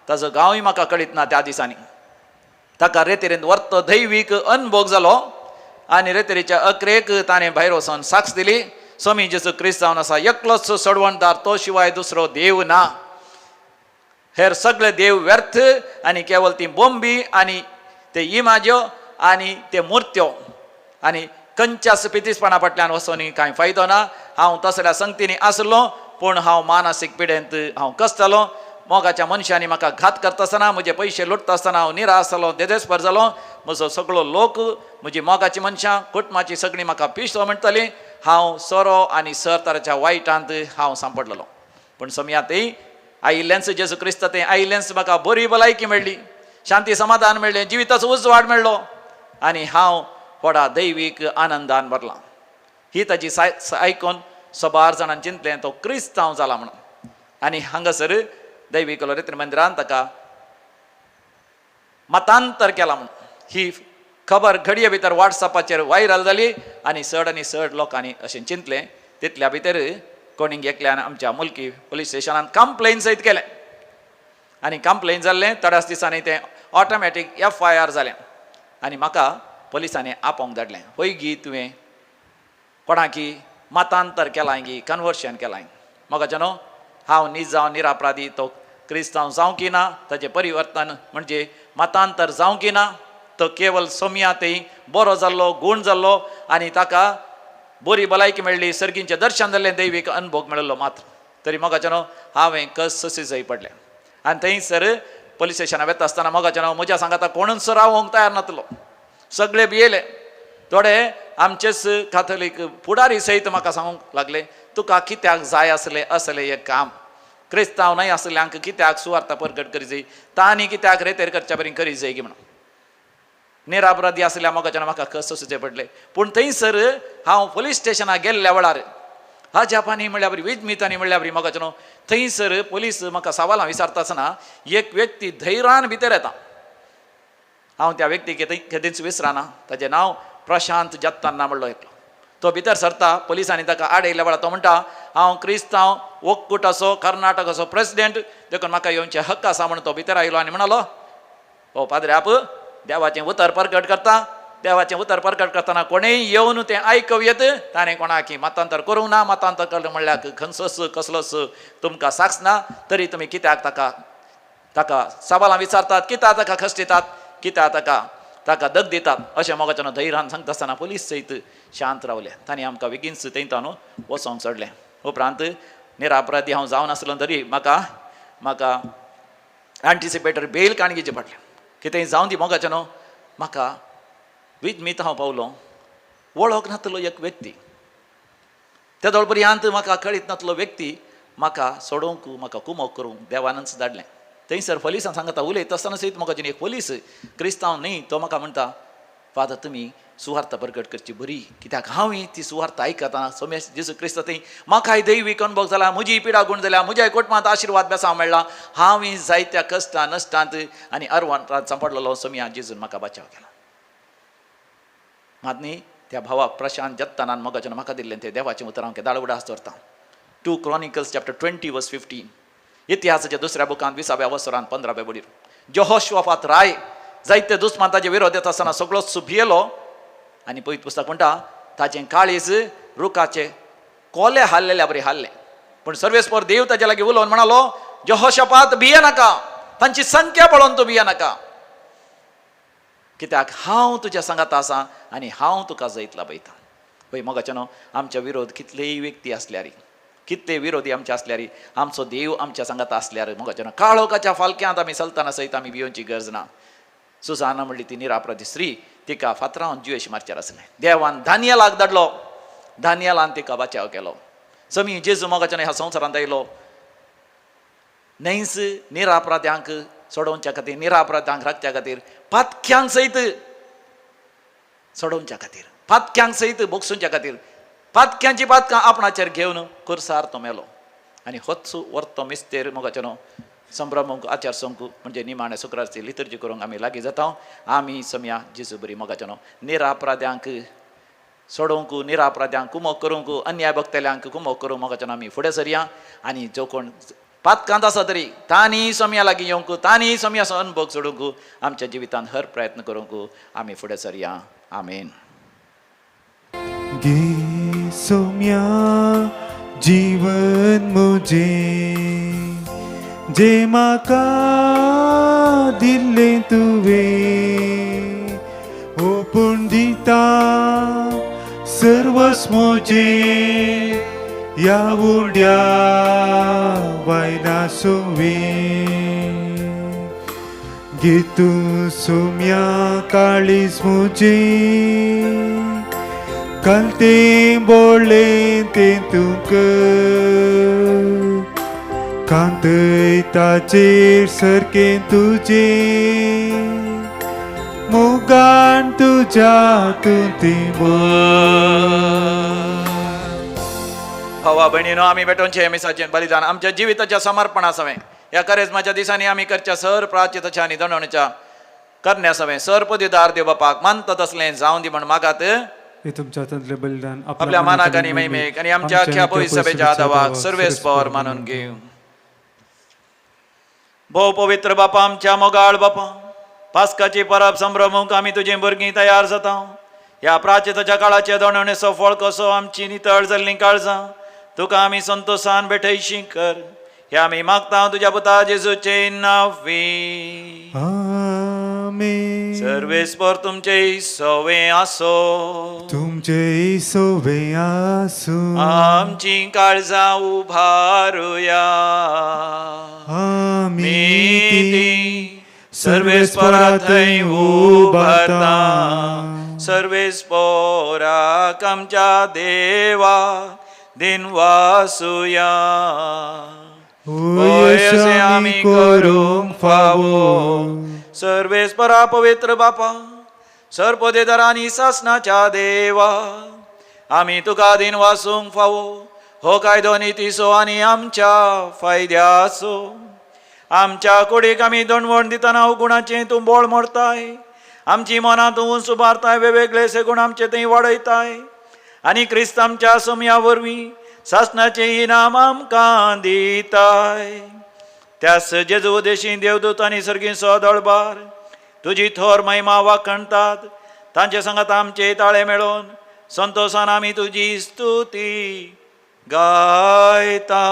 S1: ताजो गांवय म्हाका कळीत ना. त्या दिसांनी ताका रेतेरेंत व्हरतो दैवीक अनुभव जालो आनी रेतेरेच्या अकरेक ताणें भायर वचोन साक्ष दिली, स्वामी जेजू क्रिस्त जावन आसा, एकलोच सोडवणदार, तो शिवाय दुसरो देव ना. हेर सगळे देव व्यर्थ आनी केवळ ती बोंबी आनी ते इमाज्यो आनी ते मुर्त्यो आनी खंयच्याच पितीसपणा फाटल्यान वचोन कांय फायदो ना. हांव तसल्या संगतींनी आसलो, पूण हांव मानसीक पिडेंत हांव कसतालो. मोगाच्या मनशांनी म्हाका घात करता आसतना, म्हजे पयशे लुटता आसतना हांव निराश जालो, देदेस्पर जालो. म्हजो सगळो लोक, म्हजी मोगाची मनशां, कुटुंबाची सगळीं म्हाका पिसो म्हणटली. हांव सोरो आनी सर तराच्या वायटांत हांव सांपडलेलो. पूण समयातय आयिल्लेंच जेजू क्रिस्त तें आयिल्लेंच म्हाका बरी भलायकी मेळ्ळी, शांती समाधान मेळ्ळें, जिविताचो उजवाड मेळ्ळो आनी हांव व्हडा दैवीक आनंदान भरलां. ही ताची आयकून सोबार जाणांनी चिंतलें तो क्रिस्तांव जाला म्हणून. आनी हांगासर दैवीक रिती मंदिरान ताका मतांतर केला म्हणून ही खबर घडये भितर वॉट्सॅपाचेर व्हायरल जाली आनी चड लोकांनी अशें चिंतलें. तितल्या भितर कोणीक एकल्यान आमच्या मुल्की पुलीस स्टेशनान कंप्लेन सयत केलें आनी कंप्लेन जाल्लें. थोड्याच दिसांनी तें ऑटोमॅटीक FIR जालें आनी म्हाका पुलिसांनी आपोवंक धाडलें, पळय गी तुवें कोणाकी मतांतर केलां गी, कन्वर्शन केलां. म्हाका जाणो हांव न्ही जावन निरापराधी तो क्रिस्तांव जावंकी ना, ताचें परिवर्तन म्हणजे मतांतर जावंकी ना, तो केवळ सोमयातय बरो जाल्लो, गूण जाल्लो आनी ताका बरी भलायकी मेळ्ळी, सर्गींचें दर्शन जाल्लें, दैवीक अनुभव मेळिल्लो मात्र. तरी मोगाचें हांवें कस जय पडलें आनी थंयसर पुलीस स्टेशनार वेता आसतना मोगाचें म्हज्या सांगाता कोणूच रावोंक तयार नासलो. सगळे भियेले. थोडे आमचेच काथोलीक फुडारी सयत म्हाका सांगूंक लागले, तुका कित्याक जाय आसलें हें काम, क्रिस्तांव न्हय आसल्यांक कित्याक सुवार्ता प्रकट करी जाय, तांणी कित्याक रेतेर करच्या परी करी जाय की म्हणून. निरापराधी आसल्या मोगाच्यान म्हाका कस सुचें पडलें. पूण थंयसर हांव पुलीस स्टेशनाक गेल्ल्या वेळार हाज्यापानी म्हणल्या बरी विजमितांनी म्हणल्या बरी मोगाचें थंयसर पुलीस म्हाका सवालां विचारता आसतना एक व्यक्ती धैर्यान भितर येता. हांव त्या व्यक्तीक केदींच विसराना. ताचें नांव प्रशांत जत्तान्ना म्हणलो एकलो. तो भितर सरता. पुलिसांनी ताका आड येयल्या वेळार तो म्हणटा, हांव क्रिस्तांव ओक्कुटाचो कर्नाटकाचो प्रेसिडेंट, देखून म्हाका येवचे हक्क आसा म्हणून तो भितर आयलो आनी म्हणलो, हो पाद्रे आप देवाचें उतर प्रकट करता. देवाचें उतर प्रकट करतना कोणेय येवन तें आयकूं येत. ताणें कोणाक मतांतर करूंक ना. मतांतर केलें म्हणल्यार खंयचोच कसलोच तुमकां साक्ष ना. तरी तुमी कित्याक ताका सवालां विचारतात, कित्याक ताका खस्तितात, कित्याक ताका दग दितात, अशें मोगाचें धैर्यान सांगता आसतना पुलीस सयत शांत रावले. तांणी आमकां बेगीनच थंयतान वचोंक सोडलें. उपरांत निरापराधी हांव जावन आसलो तरी म्हाका एंटिसिपेटरी बेल काणगेचें पडलें. कितेंय जावं दी मोगाचें म्हाका विजमीत हांव पावलो. वळख नासलो एक व्यक्ती. त्या दळपर्यंत म्हाका कळीत नासलो व्यक्ती म्हाका सोडूंक, म्हाका कुमोक करूंक देवानच धाडलें. थंयसर पुलिसान सांगता उलयता आसतना सयत मोगाचें एक पुलीस क्रिस्तांव न्ही, तो म्हाका म्हणटा, फादर तुमी सुवार्ता प्रकट करची बरी, कित्याक हांवें ती सुवार्ता आयकता सोमेश जेजू क्रिस्त थंय म्हाकाय दैवीक अनुभव जाला, म्हजी पिडा गूण जाल्या, म्हज्या कुटुंबांत आशिर्वाद बेसांव मेळ्ळा. हांवें जायत्या कश्टां नश्टांत आनी अरवांत सांपडलेलो सोम्या जेजून म्हाका बचाव केला. मात न्ही त्या भावाक प्रशांत जत्तानान मोगाचें म्हाका दिल्लें तें देवाचें उतर हांव दाळवडास दवरता. 2 Chronicles chapter 20 verse 15. इतिहासाच्या दुसऱ्या बुकांत 20व्या वर्सांत 15व्या बडीर जेहोशवाफात राय जायते दुस्मांताचे विरोध येता आसतना सगळोच भियेलो आनी पवित्र पुस्तक म्हणटा ताचें काळीज रुखाचे कोले हाल्लेल्या बरी हाल्लें. पूण सर्वेस्पर देव ताच्या लागीं उलोवन म्हणालो, जेहोशपात भिये नाका, तांची संख्या पळोवन तूं भिये नाका, कित्याक हांव तुज्या सांगाता आसा आनी हांव तुका जैतला पळयता. पळय मोगाचें आमच्या विरोध कितलेय व्यक्ती आसल्यार, कितले विरोधी आमचे आसल्यार, आमचो देव आमच्या सांगाता आसल्यार मोगाचें काळोखाच्या फालक्यांत आमी चलतना सयत आमी भियोवची गरज ना. सुजाना म्हणली ती निरापराधी स्त्री, तिका फातरावन जुयेश मारच्यार आसलें. देवान दानियेलाक धाडलो, दानियेलान तिका बचाव केलो. समी जेजू मोगाचें ह्या संवसारांत आयलो न्हयच निरापराध्यांक सोडोवच्या खातीर, निरापराध्यांक राखच्या खातीर, पातक्यांक सयत सोडोवच्या खातीर, पातक्यांक सयत बोगसूच्या खातीर, पातक्यांची पातकां आपणाचेर घेवन खुर्सार तो मेलो. आनी होच वर्तो मिस्तेर मोगाचें संभ्रमूंक आचार संकू म्हणजे निमाणे शुक्रारची लितर्जी करूंक आमी लागीं जाता. आमी सम्या जेजू बरी मोगाचें निरापराध्यांक सोडोवंक, निरापराध्यांक कुमोक करूंक, अन्याय भक्तेल्यांक कुमोक करूंक मोगाचें आमी फुडें सरया. आनी जो कोण पातकांत आसा तरी तांणी सम्या लागीं येवंक, तांणी सम्याचो अनुभव सोडूंक आमच्या जिवितांत हर प्रयत्न करूंक आमी फुडें सरया. आमेन.
S2: गे सोम्या जीवन मुझे जे म्हाका दिल्लें तुवें, ओपूण दिता सर्वस्व म्हजें ह्या उड्या वायना सोवें. गे तूं सोम्या काळीज म्हजें, कांतें बोळ्ळें तें तूं कर, कांतय ताचेर सारकें तुजें, मोगान तुज्या तें
S1: भावा भयणीनो, आमी भेटोवचें मिसाचें बलिदान आमच्या जिविताच्या समर्पणा सवें ह्या करेजमाच्या दिसांनी आमी करच्या सर प्राचिताच्या आनी दंडोवणेच्या करण्या सवें सर पदवीदार देव बापाक मानता तसलें जावं दी म्हण मागात.
S2: हे तुमच्या हातांतलें बलिदान
S1: आपल्या मानाक आनी महिमेक आनी आमच्या अख्ख्या पवित्र सभेच्या आदावाक सर्वेस्पर मानून घेव. भोव पवित्र बापा, आमच्या मोगाळ बापा, पास्काची परब संभ्रमूंक आमी तुजें भुरगीं तयार जाता. ह्या प्राचिताच्या काळाचे दंडोवणे सफळ कसो आमची नितळ जाल्लीं काळजां तुका आमी संतोशान भेटयशी कर. हे आम्ही मागता तुझ्या पुता जेजूचे नावी.
S2: आमेन.
S1: सर्वेस्पर तुमचे सवे असो.
S2: तुमचे सोवे आसू.
S1: आमची काळजा उभारूया.
S2: आम्ही
S1: सर्वेस्परा थंय उभारता. सर्वेस्पराक आमच्या देवा दिन वासुया.
S2: यशे आम्ही करूंक फावो.
S1: सर्वेस्परा पवित्र बापा सर्पदेदार आणि शासनाच्या देवा आम्ही तुका दिन वासूंक फावो. हो कायदो नितीसो आणि आमच्या फायद्याचो. आमच्या कुडीक आम्ही दंडवण दितना गुणाचे तूं बोळ मोडताय. आमची मनां तूं सुबारताय. वेगवेगळे गुण आमचे थंय वाडयताय. आणि क्रिस्त आमच्या समया वरवीं शासनाचे इनाम आमकां दिताय. त्यास जेजू उदेशी देवदूत आणि सर्गी दळबार तुजी थोर महिमा वाखणतात. तांचे संगत आमचे ताळे मेळोन संतोषान आमी तुजी स्तुती गायता.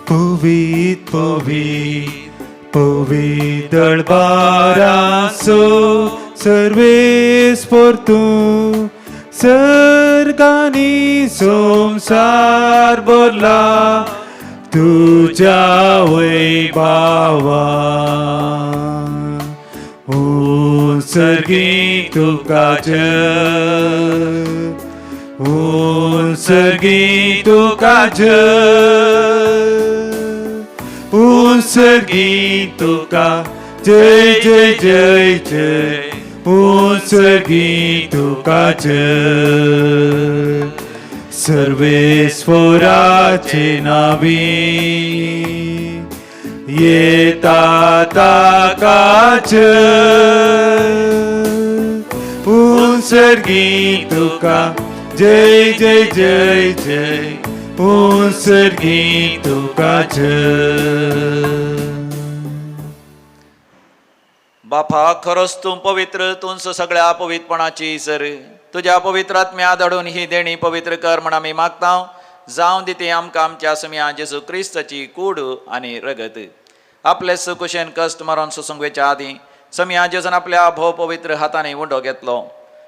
S2: पवित पवित पवित दळबारासो सर्वेस्पर तूं सर्गानी संसार भरला तुझ्या वैभवा. सर्गी तुका जय. सर्गी तुका जय. सर्गी तुका जय जय जय जय. सर्गी तुका जय. सर्वेस्वराचे नावी येता ताका जय. सर्गी तुका जय जय जय जय. सर्गी तुका जय.
S1: बापा खरोच तूं पवित्र. तूंच सगळ्या पवित्रपणाची सर. तुझ्या पवित्र आत्म्या धाडून ही देणी पवित्र कर म्हण आमी मागता. जावं दिते आमकां आमच्या समया जेजू क्रिस्ताची कूड आनी रगत. आपले सुकुशेन कश्ट मरण सुसंगवेच्या आदी समया जेजून आपल्या भोव पवित्र हाताने उंडो घेतलो.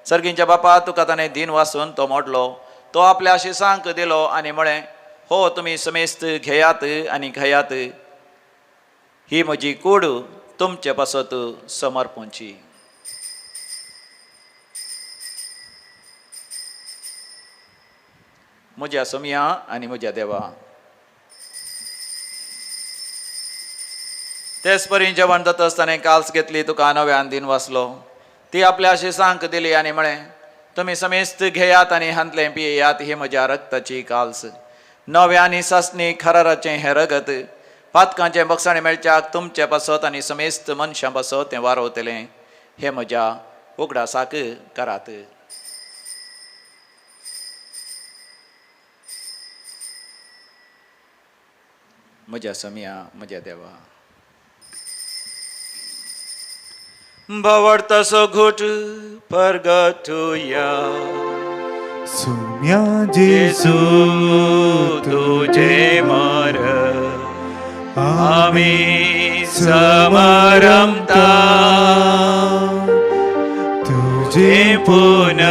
S1: सर्गींच्या बापा तुका ताणें दिन वासून तो मोडलो. तो आपल्या आशिसांक दिलो आनी म्हळें हो तुमी समेस्त घेयात आनी खायात. ही म्हजी कूड तुमचे पासत समर्पूंची. म्हज्या समया आनी म्हज्या देवा. तेच परी जेवण जाता आसतना काल्स घेतली तुका नव्यान दिन वाचलो. ती आपल्या आशिसांक दिली आनी म्हळें तुमी समेस्त घेयात आनी हांतलें पियेयात. ही म्हज्या रक्ताची काल्स. नव्या आनी सासणी खराराचें हें रगत पातकांचें बक्षाणें मेळच्याक तुमचे पासत आनी समेस्त मनशां पासत तें वारोवतलें. हे म्हज्या उगडासाक करात. म्हज्या समया म्हज्या देवा. भवडतसो घुट परगटुया.
S2: सुम्या जेजू
S1: तुझे मर आम्ही समरमता.
S2: तुझे
S1: पुनर्जीवन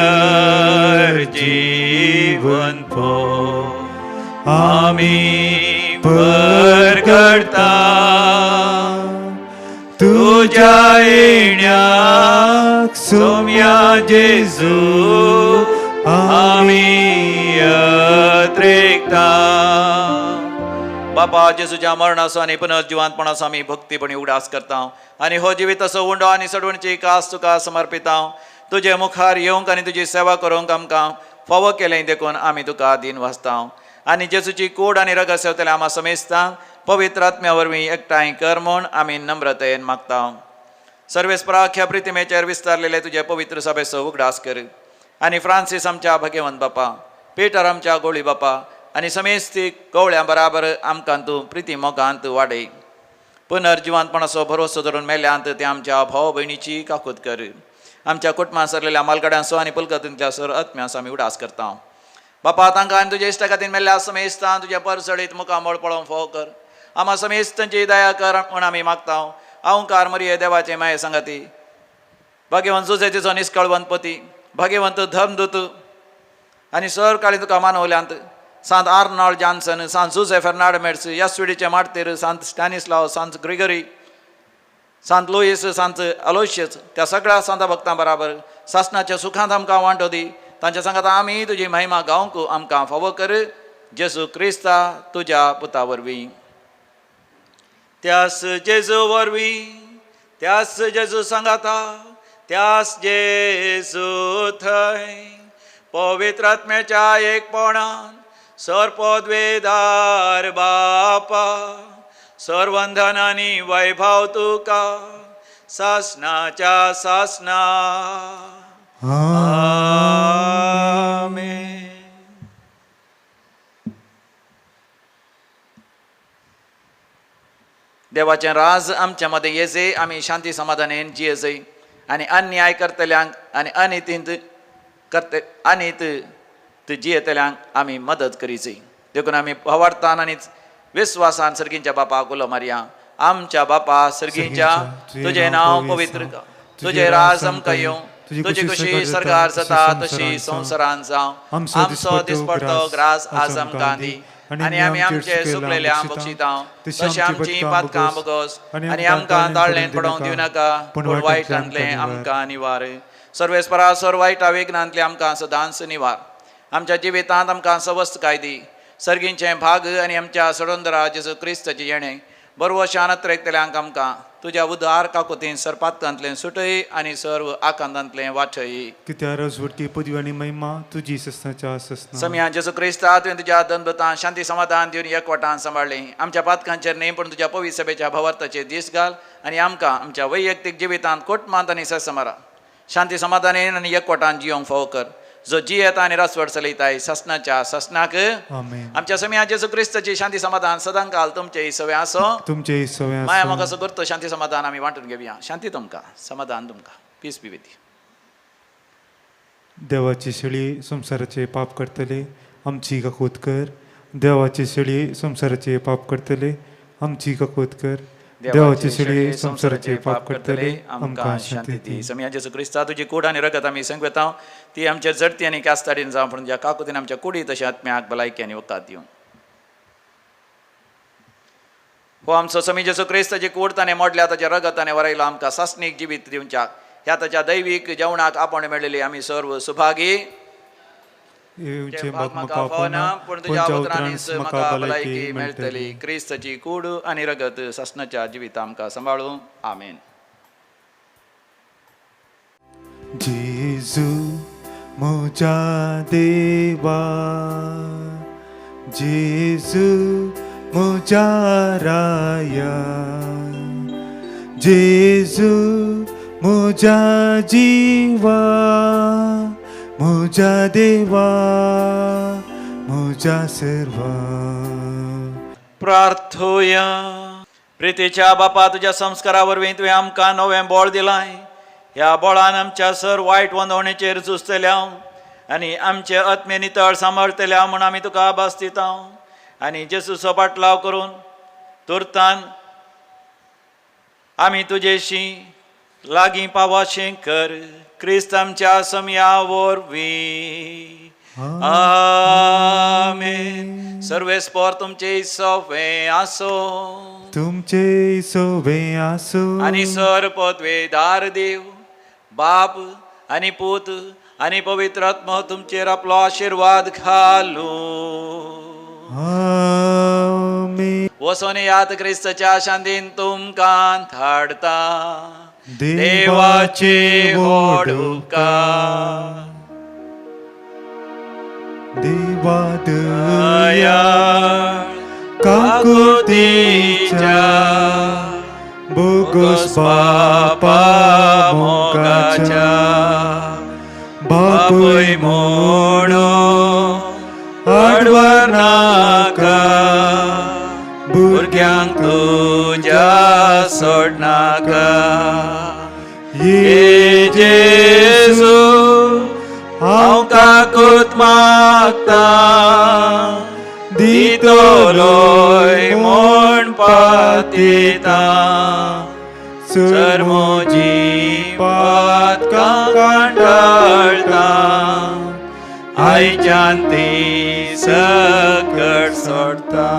S1: पो आम्ही परगडता. तुझ्या येण्याक सोम्या जेजू आम्ही यत्रेकता. बापा जेजूच्या मरणाचो आनी पुनर्जिवांतपणाचो आमी भक्तीपणी उडास करता. आनी हो जिवीत असो उंडो आनी सडवणची कास तुका समर्पिता. तुजे मुखार येवंक आनी तुजी सेवा करूंक आमकां फावो केलें देखून आमी तुका दिन वाचता. आनी जेजूची कूड आनी रगत सेवतले आम्हा समेस्तांक पवित्र आत्म्या वरवीं एकठांय कर म्हूण आमी नम्रतेन मागता. सर्वेस्पराख्या प्रितिमेचेर विस्तारलेले तुजे पवित्र सभेचो उगडास कर. आनी फ्रांसीस आमच्या भगवंत बापा, पेटर आमच्या गोळी बापा आनी समेस्तीक कवळ्यां बराबर आमकां तूं प्रिती मोगांत वाडय. पुनर्जिवांतपणाचो भरोसो धरून मेल्यांत ते आमच्या भाव भयणीची काकूत कर. आमच्या कुटुंबां सरलेल्या मालगड्यांचो आनी पुलकतींतल्या सर आत्म्याचो आमी उडास करता. बापा तांकां आनी तुज्या इश्टा खातीर मेल्ल्या समेस्तान तुज्या परसडीत मुखामळ पळोवन फोव कर. आम्हा समेस्तांची दया कर म्हूण आमी मागता. अवंकार मरिये देवाचे माये संगती, भाग्यवंत सुसेतीचो निश्कळवंत पती, भाग्यवंत धर्मदूत आनी सर काळी तुका मानवल्यांत सांत आर्नॉल्ड जॉन्सन, सांत जुसे फेर्नांड मेड्स, यास्विडीचे मार्तीर सांत स्टॅनिस्लाव, सांत ग्रिगरी, सांत लुईस, सांत अलोशियस, त्या सगळ्या संत भक्तां बराबर सासणाच्या सुखांत आमकां वांटो दी. तांच्या सांगात आमी तुजी महिमा गावंक आमकां फावो कर. जेजू क्रिस्ता तुज्या पुता वरवीं. त्यास जेजू वरवीं, त्यास जेजू सांगाता, त्यास जेजू थंय पवित्र आत्म्याच्या एकपणान सर्पद्वेदार बापा सर्वंधन आनी वैभव तुका सासणाच्या सासणा. आमेन. देवाचें राज आमच्या मदें येजे. आमी शांती समाधानान जियेजय आनी अन्याय करतल्यांक आनी अनितींत जियेतल्यांक आमी मदत करीचय. देखून आमी भावार्थान आनी विस्वासान सर्गींच्या बापाक उलो मारया. आमच्या बापा सर्गींच्या तुजें नांव पवित्र कर, तुजें राज आमकां येवं, तुजी कशी सरकार जाता तशी संवसारान जावं. आमचो दिसपडटो ग्रास आज आमकां दी आनी आमी आमचे सुकलेल्या बक्षिता तशी आमची पातकां बगोस आनी आमकां ताळ्ळेंत पडोवंक दिवं नाका, पूण वायटांतलें आमकां निवार. सर्वेस्परा सर वायटा विघ्नांतले आमकां सदांच निवार. आमच्या जिवितांत आमकां सवस्त काय दी. सर्गींचे भाग आनी आमच्या सडोंदरा जेजू क्रिस्ताचे येणें बरो शानत रेखतल्यांक आमकां तुज्या उदार काकुतीन सरपातकांतलें सुटय आनी सर्व आकांतांतलें वाठय.
S2: कित्या रजवटकी पदवी आनी महिमा तुजी ससनाच्या ससना.
S1: सम्या जेजू क्रिस्ता तुवें तुज्या दनबतान शांती समाधान दिवन एकवटान सांबाळलें. आमच्या पातकांचेर न्ही पूण तुज्या पवित्र सभेच्या भवार्थाचेर दीस घाल आनी आमकां आमच्या वैयक्तीक जिवितांत कोटमांत आनी ससमारा शांती समाधानान आनी एकवटान जियोंक फावो कर. जो जियेता आनी रसवड चलयताय ससनाच्या ससनाक.
S2: आमेन.
S1: आमच्या सम्या जेजू क्रिस्ताची शांती समाधान सदांकाल तुमचे सवय आसो.
S2: तुमचे सवय
S1: माया मोगा असो करतो शांती समाधान आमी वांटून घेवया. शांती तुमकां, समाधान तुमकां. Peace be with you.
S2: देवाची शेळी संसाराचे पाप करतले आमची काकोत कर. देवाची शेळी संसाराचे पाप करतले आमची काकोत कर. देवाची शेळी संसाराचे पाप करतले आमकां शांती दी.
S1: सम्या जेजू क्रिस्ता तुजी कूड आनी रगत आमी संगता ती आमच्या जडती आनी कास्ताडीन जावं, पूण ज्या काकुतीन आमच्या कुडी तशें आत्म्याक भलायकी आनी वकात दिवं. हो आमचो समी जेजू क्रिस्ताची कूड ताणें मोडल्या ताच्या रगत ताणें वरयलो आमकां सासणीक जिवीत दिवच्याक. ह्या ताच्या दैवीक जेवणाक आपण मेळिल्ली आमी सर्व सुभागी.
S2: येवचे म्हाका आपोवना
S1: पूण तुज्या उतरांनीच म्हाका भलायकी मेळटली. क्रिस्ताची कूड आनी रगत ससनाच्या जिवीत आमकां सांबाळूं. आमेन.
S2: जेजू म्हज्या देवा, जेजू म्हज्या राया, जेजू म्हज्या जिवा, म्हज्या देवा, म्हज्या सर्वा.
S1: प्रार्थोया. प्रितीच्या बापा तुज्या संस्कारा वरवीं तुवें आमकां नवें बळ दिलाय. ह्या बळान आमच्या सर वायट वंदवणेचेर झुजतल्या आनी आमचे आत्मे नितळ सांबाळटल्या म्हूण आमी तुका आभास दिता. आनी जेजूचो पाटलाव करून तुर्तान आमी तुजेशी लागीं पावाशें कर. क्रिस्त आमच्या सम्या वरवीं. आमेन. सर्वेस्पर तुमचे सवे आसो,
S2: तुमचे सवे आसो
S1: आनी सर पदवेदार देव बाप आनी पूत आनी पवित्र आत्मा तुमचेर आपलो आशिर्वाद घालू.
S2: आमेन.
S1: वसोन यात क्रिस्ताच्या शांतीन तुमकां धाडटा.
S2: देवाचे
S1: व्हड उपकार.
S2: देवा
S1: दया
S2: काकुतीच्या बोगस बापा मोगाच्या बापूय म्हणून आडवर नाका,
S1: भुरग्यांक तुज्या सोडनाका.
S2: ये
S1: जेजू हांव काकूत मागता दितलोय म्हूण पातयता सर म्हजी पातकां कंटाळटा आयच्यान ती सकट सोडता